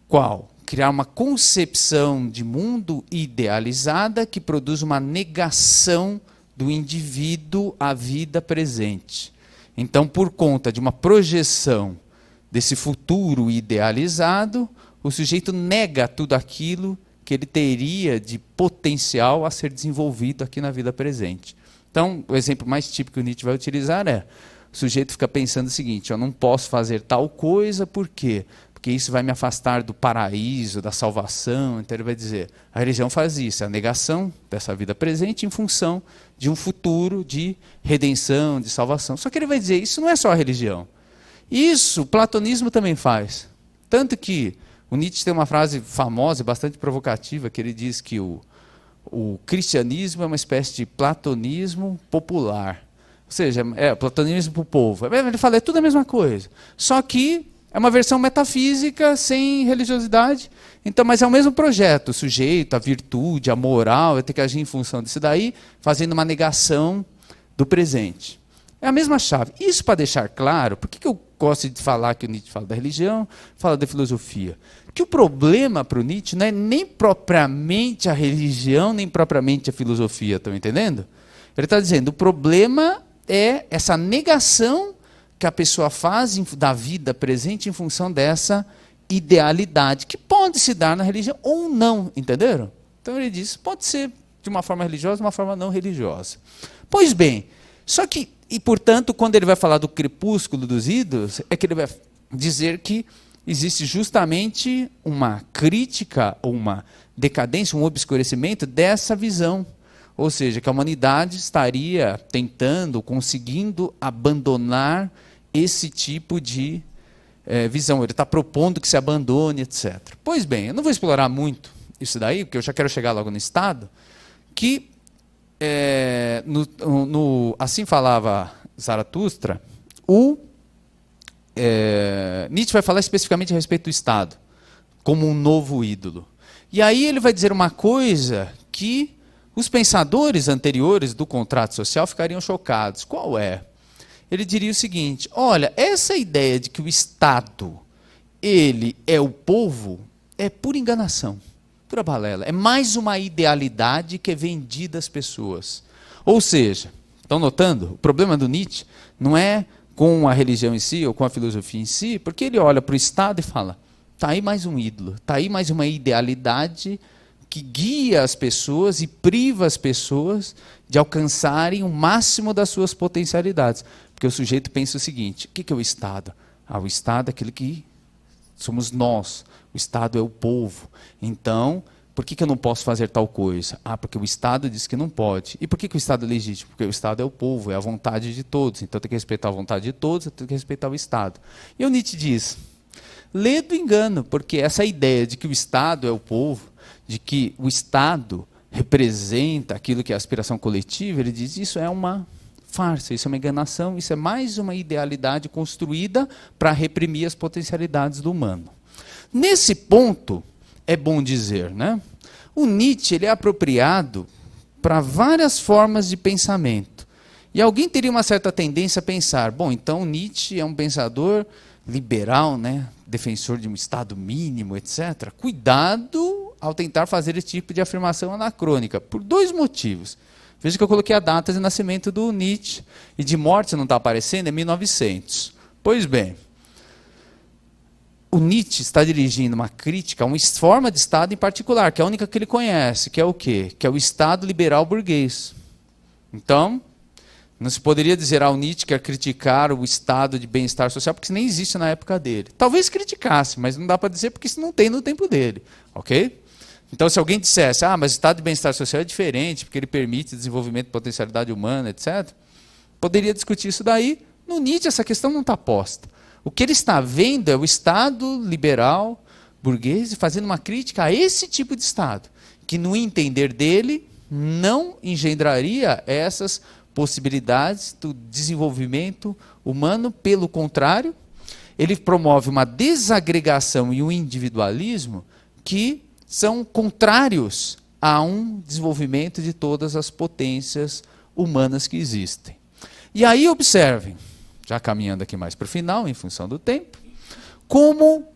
Qual? Criar uma concepção de mundo idealizada que produz uma negação do indivíduo à vida presente. Então, por conta de uma projeção desse futuro idealizado, o sujeito nega tudo aquilo que ele teria de potencial a ser desenvolvido aqui na vida presente. Então, o exemplo mais típico que o Nietzsche vai utilizar é, o sujeito fica pensando o seguinte, eu não posso fazer tal coisa, por quê? Porque isso vai me afastar do paraíso, da salvação. Então ele vai dizer, a religião faz isso, é a negação dessa vida presente em função de um futuro de redenção, de salvação. Só que ele vai dizer, isso não é só a religião. Isso o platonismo também faz. Tanto que o Nietzsche tem uma frase famosa e bastante provocativa, que ele diz que o cristianismo é uma espécie de platonismo popular. Ou seja, é platonismo para o povo. Ele fala, é tudo a mesma coisa. Só que É uma versão metafísica sem religiosidade. Então, mas é o mesmo projeto. O sujeito, a virtude, a moral, tem que agir em função disso daí, fazendo uma negação do presente. É a mesma chave. Isso para deixar claro, por que eu gosto de falar que o Nietzsche fala da religião, fala da filosofia? Que o problema para o Nietzsche não é nem propriamente a religião, nem propriamente a filosofia, estão entendendo? Ele está dizendo, o problema é essa negação que a pessoa faz da vida presente em função dessa idealidade, que pode se dar na religião ou não, entenderam? Então ele diz, pode ser de uma forma religiosa, de uma forma não religiosa. Pois bem, só que, e portanto, quando ele vai falar do crepúsculo dos ídolos, é que ele vai dizer que existe justamente uma crítica, ou uma decadência, um obscurecimento dessa visão. Ou seja, que a humanidade estaria tentando, conseguindo abandonar esse tipo de visão. Ele está propondo que se abandone, etc. Pois bem, eu não vou explorar muito isso daí, porque eu já quero chegar logo no Estado, que, assim falava Zaratustra, Nietzsche vai falar especificamente a respeito do Estado, como um novo ídolo. E aí ele vai dizer uma coisa que os pensadores anteriores do contrato social ficariam chocados. Qual é? Ele diria o seguinte, olha, essa ideia de que o Estado, ele é o povo, é pura enganação, pura balela. É mais uma idealidade que é vendida às pessoas. Ou seja, estão notando? O problema do Nietzsche não é com a religião em si, ou com a filosofia em si, porque ele olha para o Estado e fala, está aí mais um ídolo, está aí mais uma idealidade que guia as pessoas e priva as pessoas de alcançarem o máximo das suas potencialidades. Porque o sujeito pensa o seguinte, o que é o Estado? O Estado é aquele que somos nós, o Estado é o povo. Então, por que eu não posso fazer tal coisa? Porque o Estado diz que não pode. E por que o Estado é legítimo? Porque o Estado é o povo, é a vontade de todos. Então tem que respeitar a vontade de todos, tem que respeitar o Estado. E o Nietzsche diz, lê do engano, porque essa ideia de que o Estado é o povo, de que o Estado representa aquilo que é a aspiração coletiva, ele diz, isso é uma farsa, isso é uma enganação, isso é mais uma idealidade construída para reprimir as potencialidades do humano. Nesse ponto, é bom dizer, né? O Nietzsche ele é apropriado para várias formas de pensamento. E alguém teria uma certa tendência a pensar, bom, então Nietzsche é um pensador liberal, né? Defensor de um Estado mínimo, etc. Cuidado ao tentar fazer esse tipo de afirmação anacrônica, por dois motivos. Veja que eu coloquei a data de nascimento do Nietzsche, e de morte, se não está aparecendo, é 1900. Pois bem, o Nietzsche está dirigindo uma crítica a uma forma de Estado em particular, que é a única que ele conhece, que é o quê? Que é o Estado liberal burguês. Então, não se poderia dizer ao Nietzsche que é criticar o estado de bem-estar social, porque isso nem existe na época dele. Talvez criticasse, mas não dá para dizer porque isso não tem no tempo dele. Ok? Então, se alguém dissesse, mas o estado de bem-estar social é diferente, porque ele permite desenvolvimento de potencialidade humana, etc., poderia discutir isso daí. No Nietzsche, essa questão não está posta. O que ele está vendo é o Estado liberal burguês fazendo uma crítica a esse tipo de Estado, que, no entender dele, não engendraria essas possibilidades do desenvolvimento humano. Pelo contrário, ele promove uma desagregação e um individualismo que são contrários a um desenvolvimento de todas as potências humanas que existem. E aí observem, já caminhando aqui mais para o final, em função do tempo, como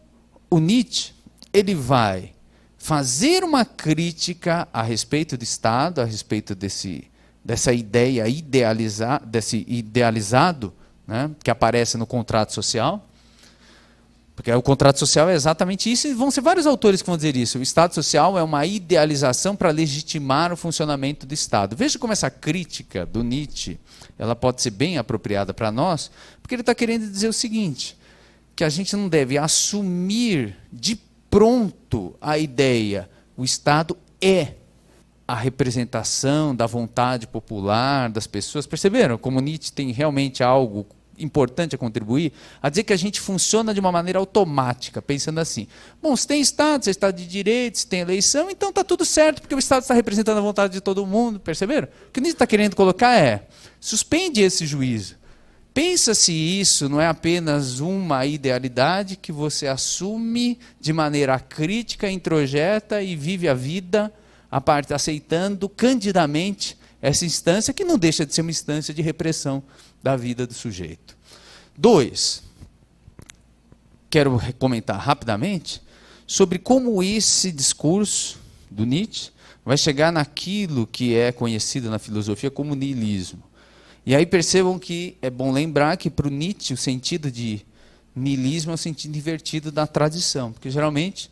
o Nietzsche ele vai fazer uma crítica a respeito do Estado, a respeito dessa ideia desse idealizado, né, que aparece no contrato social, porque o contrato social é exatamente isso, e vão ser vários autores que vão dizer isso. O Estado social é uma idealização para legitimar o funcionamento do Estado. Veja como essa crítica do Nietzsche ela pode ser bem apropriada para nós, porque ele está querendo dizer o seguinte, que a gente não deve assumir de pronto a ideia, o Estado é a representação da vontade popular das pessoas. Perceberam como Nietzsche tem realmente algo importante a contribuir? A dizer que a gente funciona de uma maneira automática, pensando assim, bom, se tem Estado, se é Estado de direito, se tem eleição, então está tudo certo, porque o Estado está representando a vontade de todo mundo. Perceberam? O que o Nietzsche está querendo colocar é, suspende esse juízo. Pensa se isso não é apenas uma idealidade que você assume de maneira crítica, introjeta e vive a vida a parte aceitando candidamente essa instância que não deixa de ser uma instância de repressão da vida do sujeito. 2. Quero comentar rapidamente sobre como esse discurso do Nietzsche vai chegar naquilo que é conhecido na filosofia como niilismo. E aí percebam que é bom lembrar que para o Nietzsche o sentido de niilismo é o sentido invertido da tradição, porque geralmente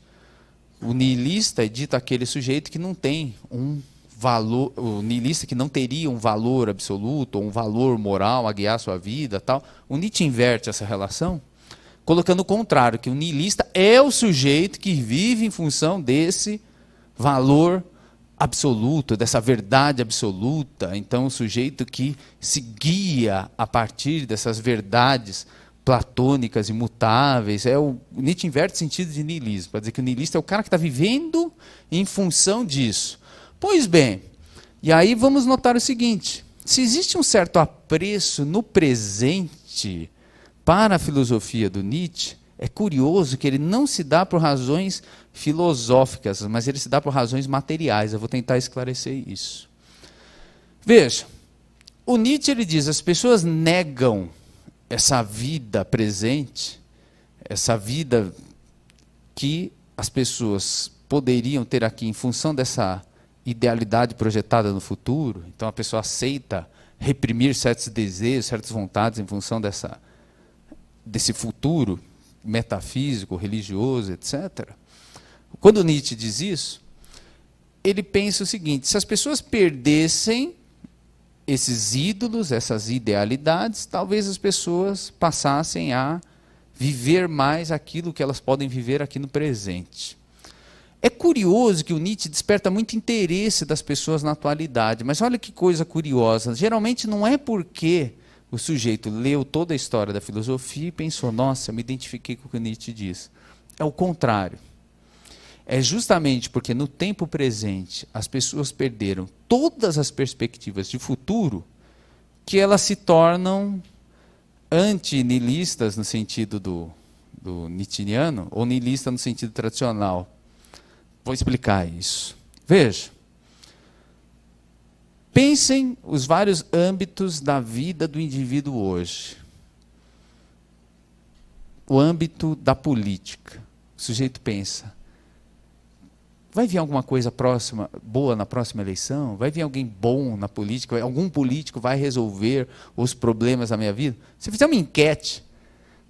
o niilista é dito aquele sujeito que não tem um valor, o niilista que não teria um valor absoluto, ou um valor moral a guiar a sua vida, tal. O Nietzsche inverte essa relação, colocando o contrário, que o niilista é o sujeito que vive em função desse valor absoluto, dessa verdade absoluta. Então, o sujeito que se guia a partir dessas verdades platônicas, imutáveis. O Nietzsche inverte o sentido de niilismo, para dizer que o niilista é o cara que está vivendo em função disso. Pois bem, e aí vamos notar o seguinte, se existe um certo apreço no presente para a filosofia do Nietzsche, é curioso que ele não se dá por razões filosóficas, mas ele se dá por razões materiais. Eu vou tentar esclarecer isso. Veja, o Nietzsche ele diz, as pessoas negam essa vida presente, essa vida que as pessoas poderiam ter aqui em função dessa idealidade projetada no futuro. Então a pessoa aceita reprimir certos desejos, certas vontades em função desse futuro metafísico, religioso, etc. Quando Nietzsche diz isso, ele pensa o seguinte, se as pessoas perdessem esses ídolos, essas idealidades, talvez as pessoas passassem a viver mais aquilo que elas podem viver aqui no presente. É curioso que o Nietzsche desperta muito interesse das pessoas na atualidade, mas olha que coisa curiosa, geralmente não é porque o sujeito leu toda a história da filosofia e pensou, nossa, eu me identifiquei com o que o Nietzsche diz. É o contrário. É justamente porque no tempo presente as pessoas perderam todas as perspectivas de futuro que elas se tornam anti-nihilistas no sentido do nietzscheano ou nihilista no sentido tradicional. Vou explicar isso. Veja. Pensem os vários âmbitos da vida do indivíduo hoje. O âmbito da política. O sujeito pensa, vai vir alguma coisa boa na próxima eleição? Vai vir alguém bom na política? Algum político vai resolver os problemas da minha vida? Se fizer uma enquete,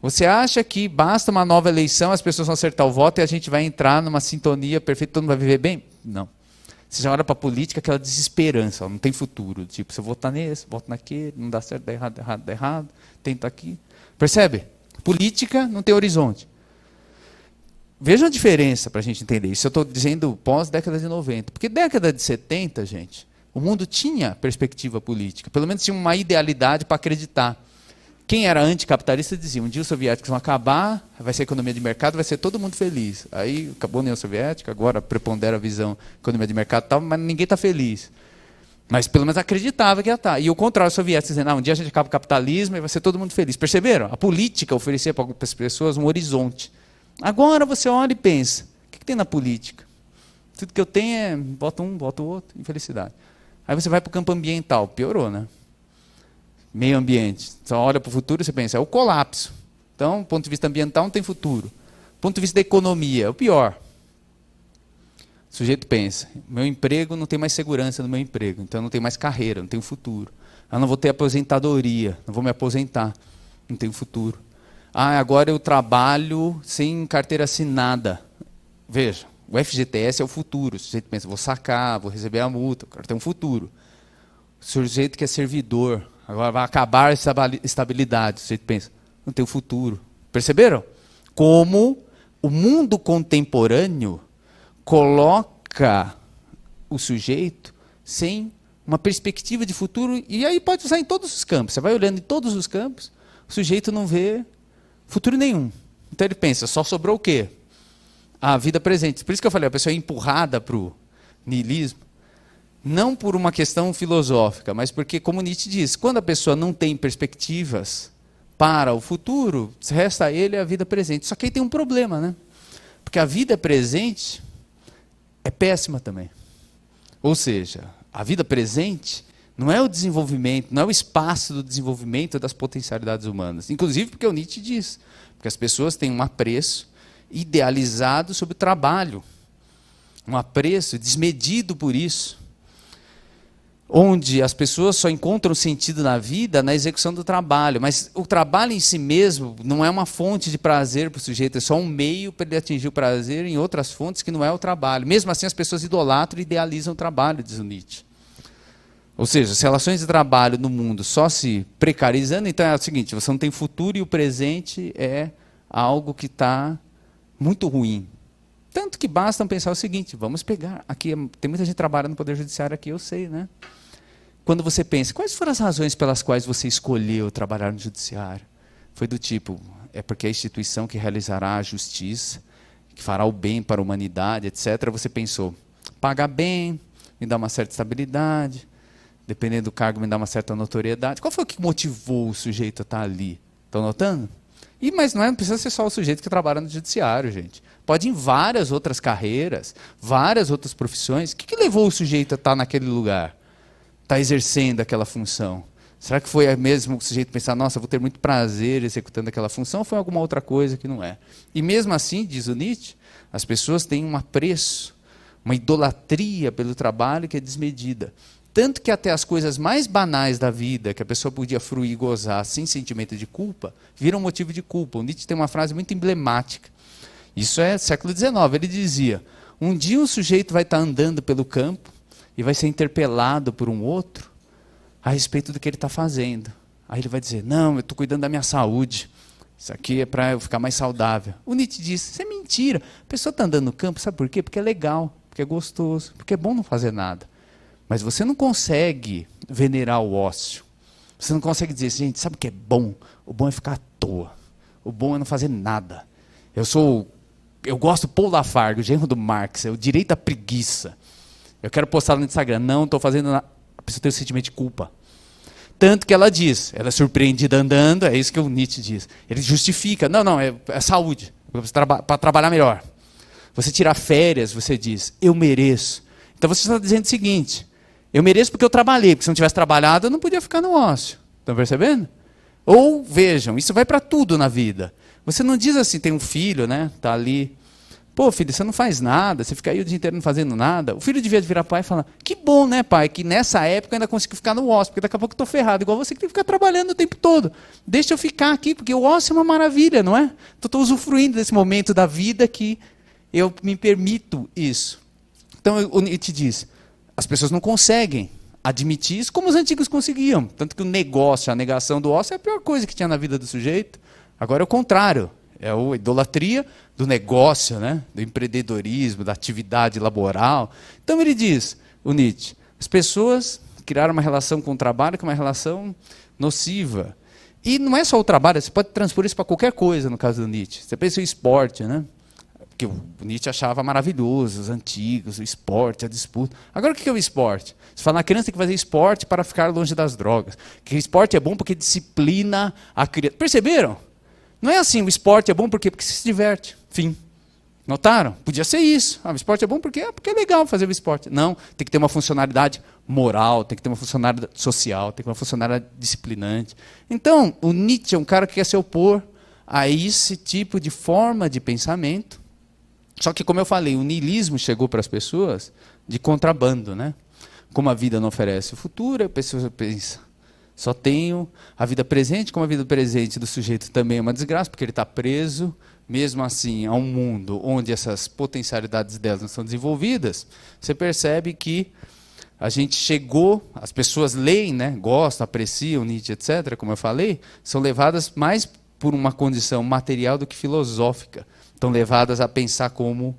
você acha que basta uma nova eleição, as pessoas vão acertar o voto e a gente vai entrar numa sintonia perfeita, todo mundo vai viver bem? Não. Você já olha para a política, aquela desesperança, não tem futuro. Tipo, se eu votar nesse, voto naquele, não dá certo, dá errado, dá errado, tento aqui. Percebe? Política não tem horizonte. Vejam a diferença para a gente entender isso. Eu estou dizendo pós-década de 90. Porque década de 70, gente, o mundo tinha perspectiva política. Pelo menos tinha uma idealidade para acreditar. Quem era anticapitalista dizia, um dia os soviéticos vão acabar, vai ser economia de mercado, vai ser todo mundo feliz. Aí acabou a União Soviética, agora prepondera a visão economia de mercado e tal, mas ninguém está feliz. Mas pelo menos acreditava que ia estar. E o contrário, os soviéticos dizendo, um dia a gente acaba o capitalismo e vai ser todo mundo feliz. Perceberam? A política oferecia para as pessoas um horizonte. Agora você olha e pensa, o que tem na política? Tudo que eu tenho é, bota um, bota o outro, infelicidade. Aí você vai para o campo ambiental, piorou, né? Meio ambiente. Só olha para o futuro e você pensa, é o colapso. Então, do ponto de vista ambiental, não tem futuro. Do ponto de vista da economia, é o pior. O sujeito pensa, meu emprego, não tem mais segurança no meu emprego, então não tem mais carreira, não tenho futuro. Eu não vou ter aposentadoria, não vou me aposentar, não tenho futuro. Agora eu trabalho sem carteira assinada. Veja, o FGTS é o futuro. O sujeito pensa, vou sacar, vou receber a multa, o cara tem um futuro. O sujeito que é servidor, agora vai acabar essa estabilidade. O sujeito pensa, não tem futuro. Perceberam? Como o mundo contemporâneo coloca o sujeito sem uma perspectiva de futuro, e aí pode usar em todos os campos. Você vai olhando em todos os campos, o sujeito não vê futuro nenhum. Então ele pensa, só sobrou o quê? A vida presente. Por isso que eu falei, a pessoa é empurrada para o niilismo, não por uma questão filosófica, mas porque, como Nietzsche diz, quando a pessoa não tem perspectivas para o futuro, resta a ele a vida presente. Só que aí tem um problema, né? Porque a vida presente é péssima também. Ou seja, a vida presente não é o desenvolvimento, não é o espaço do desenvolvimento das potencialidades humanas. Inclusive porque o Nietzsche diz, porque as pessoas têm um apreço idealizado sobre o trabalho, um apreço desmedido por isso, onde as pessoas só encontram sentido na vida na execução do trabalho, mas o trabalho em si mesmo não é uma fonte de prazer para o sujeito, é só um meio para ele atingir o prazer em outras fontes que não é o trabalho. Mesmo assim, as pessoas idolatram e idealizam o trabalho, diz o Nietzsche. Ou seja, as relações de trabalho no mundo só se precarizando, então é o seguinte, você não tem futuro e o presente é algo que está muito ruim. Tanto que basta pensar o seguinte, vamos pegar, aqui tem muita gente que trabalha no Poder Judiciário aqui, eu sei, né? Quando você pensa, quais foram as razões pelas quais você escolheu trabalhar no Judiciário? Foi do tipo, é porque é a instituição que realizará a justiça, que fará o bem para a humanidade, etc. Você pensou, pagar bem, me dá uma certa estabilidade, dependendo do cargo, me dá uma certa notoriedade. Qual foi o que motivou o sujeito a estar ali? Estão notando? Mas não precisa ser só o sujeito que trabalha no Judiciário, gente. Pode ir em várias outras carreiras, várias outras profissões. O que levou o sujeito a estar naquele lugar? Está exercendo aquela função? Será que foi mesmo o sujeito pensar, nossa, vou ter muito prazer executando aquela função, ou foi alguma outra coisa que não é? E mesmo assim, diz o Nietzsche, as pessoas têm um apreço, uma idolatria pelo trabalho que é desmedida. Tanto que até as coisas mais banais da vida, que a pessoa podia fruir e gozar sem sentimento de culpa, viram motivo de culpa. O Nietzsche tem uma frase muito emblemática. Isso é século XIX. Ele dizia, um dia um sujeito vai estar andando pelo campo e vai ser interpelado por um outro a respeito do que ele está fazendo. Aí ele vai dizer, não, eu estou cuidando da minha saúde. Isso aqui é para eu ficar mais saudável. O Nietzsche disse, isso é mentira. A pessoa está andando no campo, sabe por quê? Porque é legal, porque é gostoso, porque é bom não fazer nada. Mas você não consegue venerar o ócio. Você não consegue dizer, gente, sabe o que é bom? O bom é ficar à toa. O bom é não fazer nada. Eu gosto do Paul Lafargue, o genro do Marx, é o direito à preguiça. Eu quero postar no Instagram, não estou fazendo nada. A pessoa tem um sentimento de culpa. Tanto que ela diz, ela é surpreendida andando, é isso que o Nietzsche diz. Ele justifica, não, é saúde, para trabalhar melhor. Você tirar férias, você diz, eu mereço. Então você está dizendo o seguinte, eu mereço porque eu trabalhei, porque se não tivesse trabalhado eu não podia ficar no ócio. Estão percebendo? Ou, vejam, isso vai para tudo na vida. Você não diz assim, tem um filho, né? Está ali. Pô, filho, você não faz nada, você fica aí o dia inteiro não fazendo nada. O filho devia virar pai e falar, que bom, né, pai, que nessa época eu ainda consigo ficar no ócio, porque daqui a pouco eu estou ferrado, igual você que tem que ficar trabalhando o tempo todo. Deixa eu ficar aqui, porque o ócio é uma maravilha, não é? Estou usufruindo desse momento da vida que eu me permito isso. Então, o Nietzsche diz, as pessoas não conseguem admitir isso como os antigos conseguiam. Tanto que o negócio, a negação do ócio é a pior coisa que tinha na vida do sujeito. Agora é o contrário. É a idolatria do negócio, né? Do empreendedorismo, da atividade laboral. Então ele diz, o Nietzsche, as pessoas criaram uma relação com o trabalho que é uma relação nociva. E não é só o trabalho, você pode transpor isso para qualquer coisa, no caso do Nietzsche. Você pensa em esporte, né? Que o Nietzsche achava maravilhoso, os antigos, o esporte, a disputa. Agora o que é o esporte? Você fala, a criança tem que fazer esporte para ficar longe das drogas. Que o esporte é bom porque disciplina a criança. Perceberam? Não é assim, o esporte é bom porque se diverte. Fim. Notaram? Podia ser isso. O esporte é bom porque é legal fazer o esporte. Não, tem que ter uma funcionalidade moral, tem que ter uma funcionalidade social, tem que ter uma funcionalidade disciplinante. Então, o Nietzsche é um cara que quer se opor a esse tipo de forma de pensamento. Só que, como eu falei, o niilismo chegou para as pessoas de contrabando, né? Como a vida não oferece o futuro, a pessoa pensa, só tenho a vida presente, como a vida presente do sujeito também é uma desgraça, porque ele está preso, mesmo assim, a um mundo onde essas potencialidades delas não são desenvolvidas, você percebe que a gente chegou, as pessoas leem, né, gostam, apreciam Nietzsche, etc., como eu falei, são levadas mais por uma condição material do que filosófica. Estão levadas a pensar como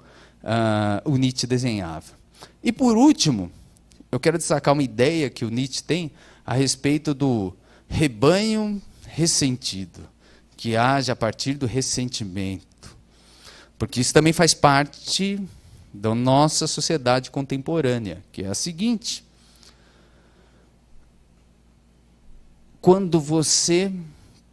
o Nietzsche desenhava. E, por último, eu quero destacar uma ideia que o Nietzsche tem a respeito do rebanho ressentido, que age a partir do ressentimento. Porque isso também faz parte da nossa sociedade contemporânea, que é a seguinte. Quando você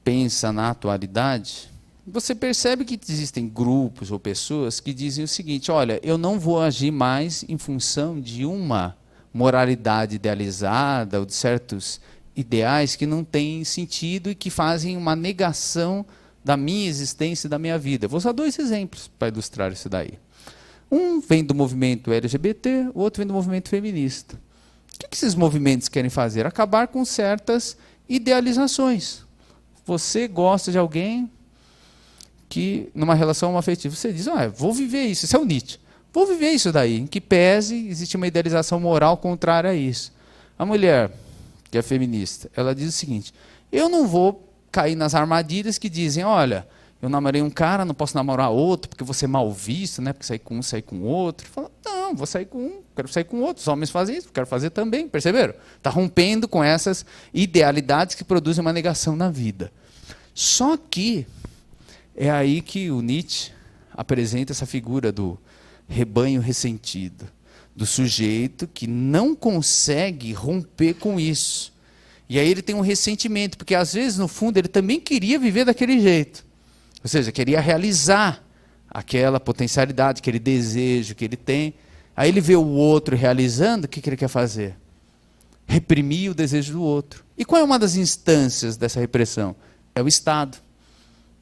pensa na atualidade, você percebe que existem grupos ou pessoas que dizem o seguinte: olha, eu não vou agir mais em função de uma moralidade idealizada ou de certos ideais que não têm sentido e que fazem uma negação da minha existência e da minha vida. Vou usar 2 exemplos para ilustrar isso daí. Um vem do movimento LGBT, o outro vem do movimento feminista. O que esses movimentos querem fazer? Acabar com certas idealizações. Você gosta de alguém que, numa relação afetiva, você diz: vou viver isso. Isso é o Nietzsche. Vou viver isso daí. Em que pese, existe uma idealização moral contrária a isso. A mulher, que é feminista, ela diz o seguinte: eu não vou cair nas armadilhas que dizem: olha, eu namorei um cara, não posso namorar outro, porque vou ser mal visto, né? Porque sair com um, sair com outro. Fala, não, vou sair com um, quero sair com outro. Os homens fazem isso, quero fazer também. Perceberam? Está rompendo com essas idealidades que produzem uma negação na vida. Só que é aí que o Nietzsche apresenta essa figura do rebanho ressentido, do sujeito que não consegue romper com isso. E aí ele tem um ressentimento, porque às vezes, no fundo, ele também queria viver daquele jeito. Ou seja, queria realizar aquela potencialidade, aquele desejo que ele tem. Aí ele vê o outro realizando, o que ele quer fazer? Reprimir o desejo do outro. E qual é uma das instâncias dessa repressão? É o Estado.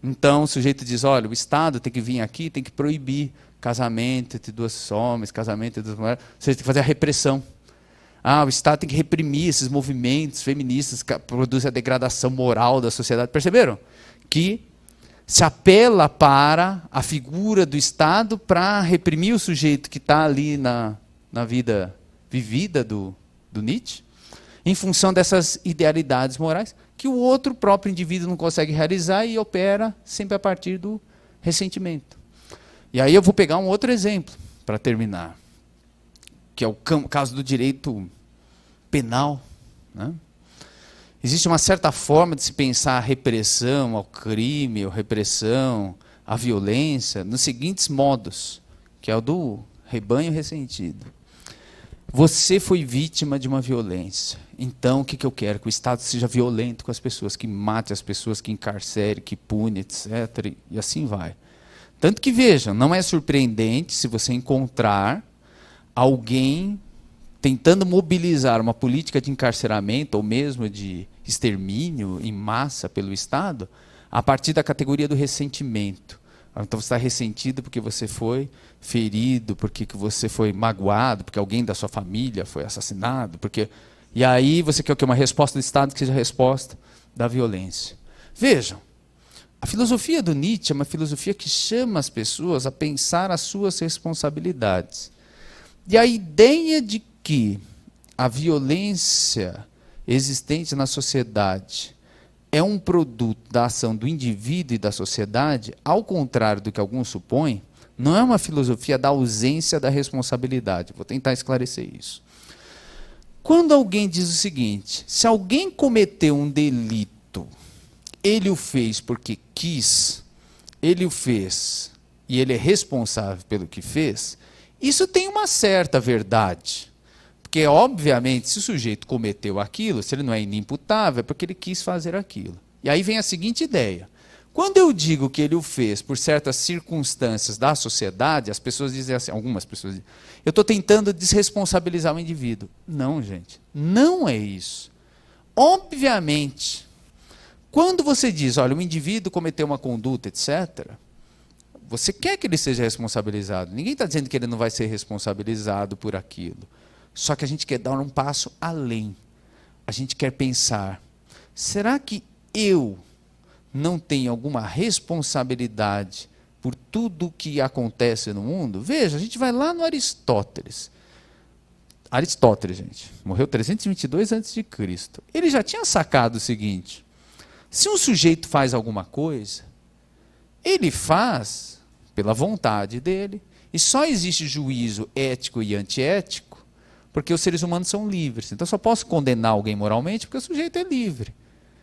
Então o sujeito diz: olha, o Estado tem que vir aqui, tem que proibir casamento entre 2 homens, casamento entre 2 mulheres. Ou seja, tem que fazer a repressão. O Estado tem que reprimir esses movimentos feministas que produzem a degradação moral da sociedade. Perceberam? Que se apela para a figura do Estado para reprimir o sujeito que está ali na vida vivida do Nietzsche, em função dessas idealidades morais, que o outro próprio indivíduo não consegue realizar e opera sempre a partir do ressentimento. E aí eu vou pegar um outro exemplo para terminar, que é o caso do direito penal, né? Existe uma certa forma de se pensar a repressão ao crime, a repressão à violência, nos seguintes modos, que é o do rebanho ressentido. Você foi vítima de uma violência. Então, o que eu quero? Que o Estado seja violento com as pessoas, que mate as pessoas, que encarcere, que pune, etc. E assim vai. Tanto que, vejam, não é surpreendente se você encontrar alguém tentando mobilizar uma política de encarceramento ou mesmo de extermínio em massa pelo Estado a partir da categoria do ressentimento. Então você está ressentido porque você foi ferido, porque você foi magoado, porque alguém da sua família foi assassinado, e aí você quer o quê? Uma resposta do Estado que seja a resposta da violência. Vejam, a filosofia do Nietzsche é uma filosofia que chama as pessoas a pensar as suas responsabilidades. E a ideia de que a violência existente na sociedade é um produto da ação do indivíduo e da sociedade, ao contrário do que alguns supõem, não é uma filosofia da ausência da responsabilidade. Vou tentar esclarecer isso. Quando alguém diz o seguinte: se alguém cometeu um delito, ele o fez porque quis, ele o fez e ele é responsável pelo que fez, isso tem uma certa verdade. Porque, obviamente, se o sujeito cometeu aquilo, se ele não é inimputável, é porque ele quis fazer aquilo. E aí vem a seguinte ideia: quando eu digo que ele o fez por certas circunstâncias da sociedade, as pessoas dizem assim, algumas pessoas dizem, eu estou tentando desresponsabilizar o indivíduo. Não, gente, não é isso. Obviamente, quando você diz, olha, o indivíduo cometeu uma conduta, etc., você quer que ele seja responsabilizado. Ninguém está dizendo que ele não vai ser responsabilizado por aquilo. Só que a gente quer dar um passo além. A gente quer pensar, será que eu não tenho alguma responsabilidade por tudo o que acontece no mundo? Veja, a gente vai lá no Aristóteles. Aristóteles, gente, morreu 322 a.C. Ele já tinha sacado o seguinte: se um sujeito faz alguma coisa, ele faz pela vontade dele, e só existe juízo ético e antiético porque os seres humanos são livres. Então, eu só posso condenar alguém moralmente porque o sujeito é livre.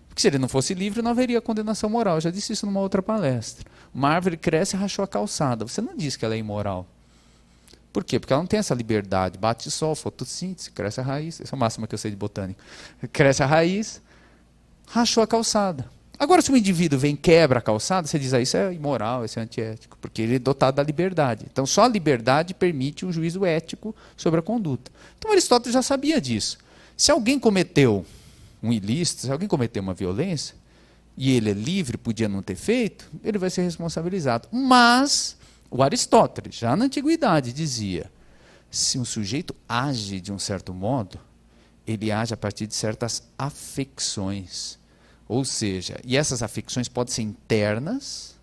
Porque se ele não fosse livre, não haveria condenação moral. Eu já disse isso numa outra palestra. Uma árvore cresce e rachou a calçada. Você não diz que ela é imoral. Por quê? Porque ela não tem essa liberdade. Bate sol, fotossíntese, cresce a raiz. Essa é a máxima que eu sei de botânica. Cresce a raiz, rachou a calçada. Agora, se o indivíduo vem e quebra a calçada, você diz, isso é imoral, isso é antiético, porque ele é dotado da liberdade. Então, só a liberdade permite um juízo ético sobre a conduta. Então, Aristóteles já sabia disso. Se alguém cometeu um ilícito, se alguém cometeu uma violência, e ele é livre, podia não ter feito, ele vai ser responsabilizado. Mas o Aristóteles, já na antiguidade, dizia, se um sujeito age de um certo modo, ele age a partir de certas afecções. Ou seja, e essas afecções podem ser internas,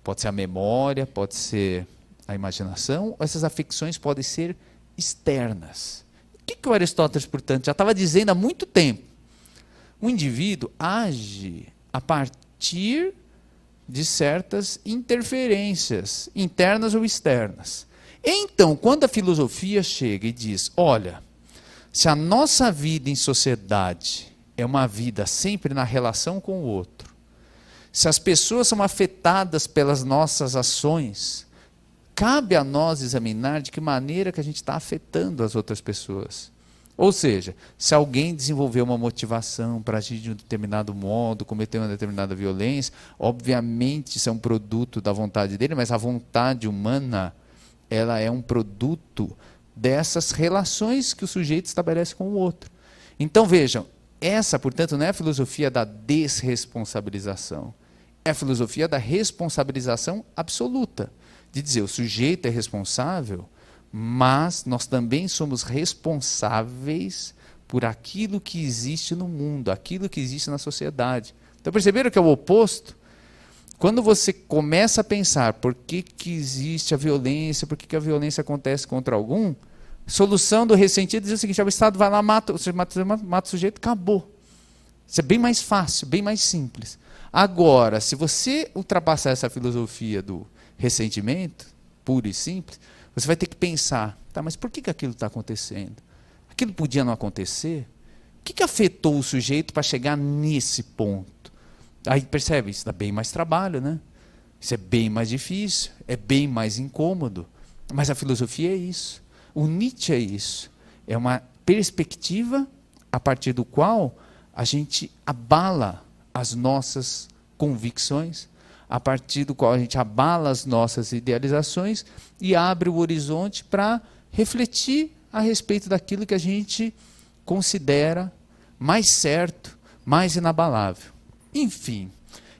pode ser a memória, pode ser a imaginação, ou essas afecções podem ser externas. O que o Aristóteles, portanto, já estava dizendo há muito tempo? O indivíduo age a partir de certas interferências, internas ou externas. Então, quando a filosofia chega e diz, olha, se a nossa vida em sociedade é uma vida sempre na relação com o outro, se as pessoas são afetadas pelas nossas ações, cabe a nós examinar de que maneira que a gente está afetando as outras pessoas. Ou seja, se alguém desenvolveu uma motivação para agir de um determinado modo, cometer uma determinada violência, obviamente isso é um produto da vontade dele, mas a vontade humana, ela é um produto dessas relações que o sujeito estabelece com o outro. Então vejam, essa, portanto, não é a filosofia da desresponsabilização, é a filosofia da responsabilização absoluta, de dizer o sujeito é responsável, mas nós também somos responsáveis por aquilo que existe no mundo, aquilo que existe na sociedade. Então perceberam que é o oposto? Quando você começa a pensar por que existe a violência, por que a violência acontece contra algum, solução do ressentido diz o seguinte, o Estado vai lá, mata o sujeito, acabou. Isso é bem mais fácil, bem mais simples. Agora, se você ultrapassar essa filosofia do ressentimento, puro e simples, você vai ter que pensar, tá, mas por que aquilo está acontecendo? Aquilo podia não acontecer? O que afetou o sujeito para chegar nesse ponto? Aí percebe, isso dá bem mais trabalho, né? Isso é bem mais difícil, é bem mais incômodo. Mas a filosofia é isso. O Nietzsche é isso. É uma perspectiva a partir do qual a gente abala as nossas convicções, a partir do qual a gente abala as nossas idealizações e abre o horizonte para refletir a respeito daquilo que a gente considera mais certo, mais inabalável. Enfim,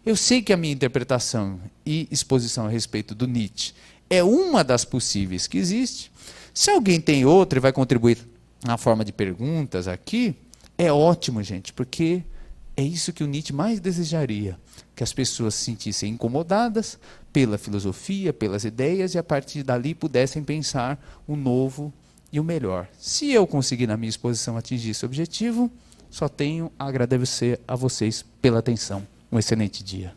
eu sei que a minha interpretação e exposição a respeito do Nietzsche é uma das possíveis que existe. Se alguém tem outra e vai contribuir na forma de perguntas aqui, é ótimo, gente, porque é isso que o Nietzsche mais desejaria, que as pessoas se sentissem incomodadas pela filosofia, pelas ideias, e a partir dali pudessem pensar o novo e o melhor. Se eu conseguir, na minha exposição, atingir esse objetivo, só tenho a agradecer a vocês pela atenção. Um excelente dia.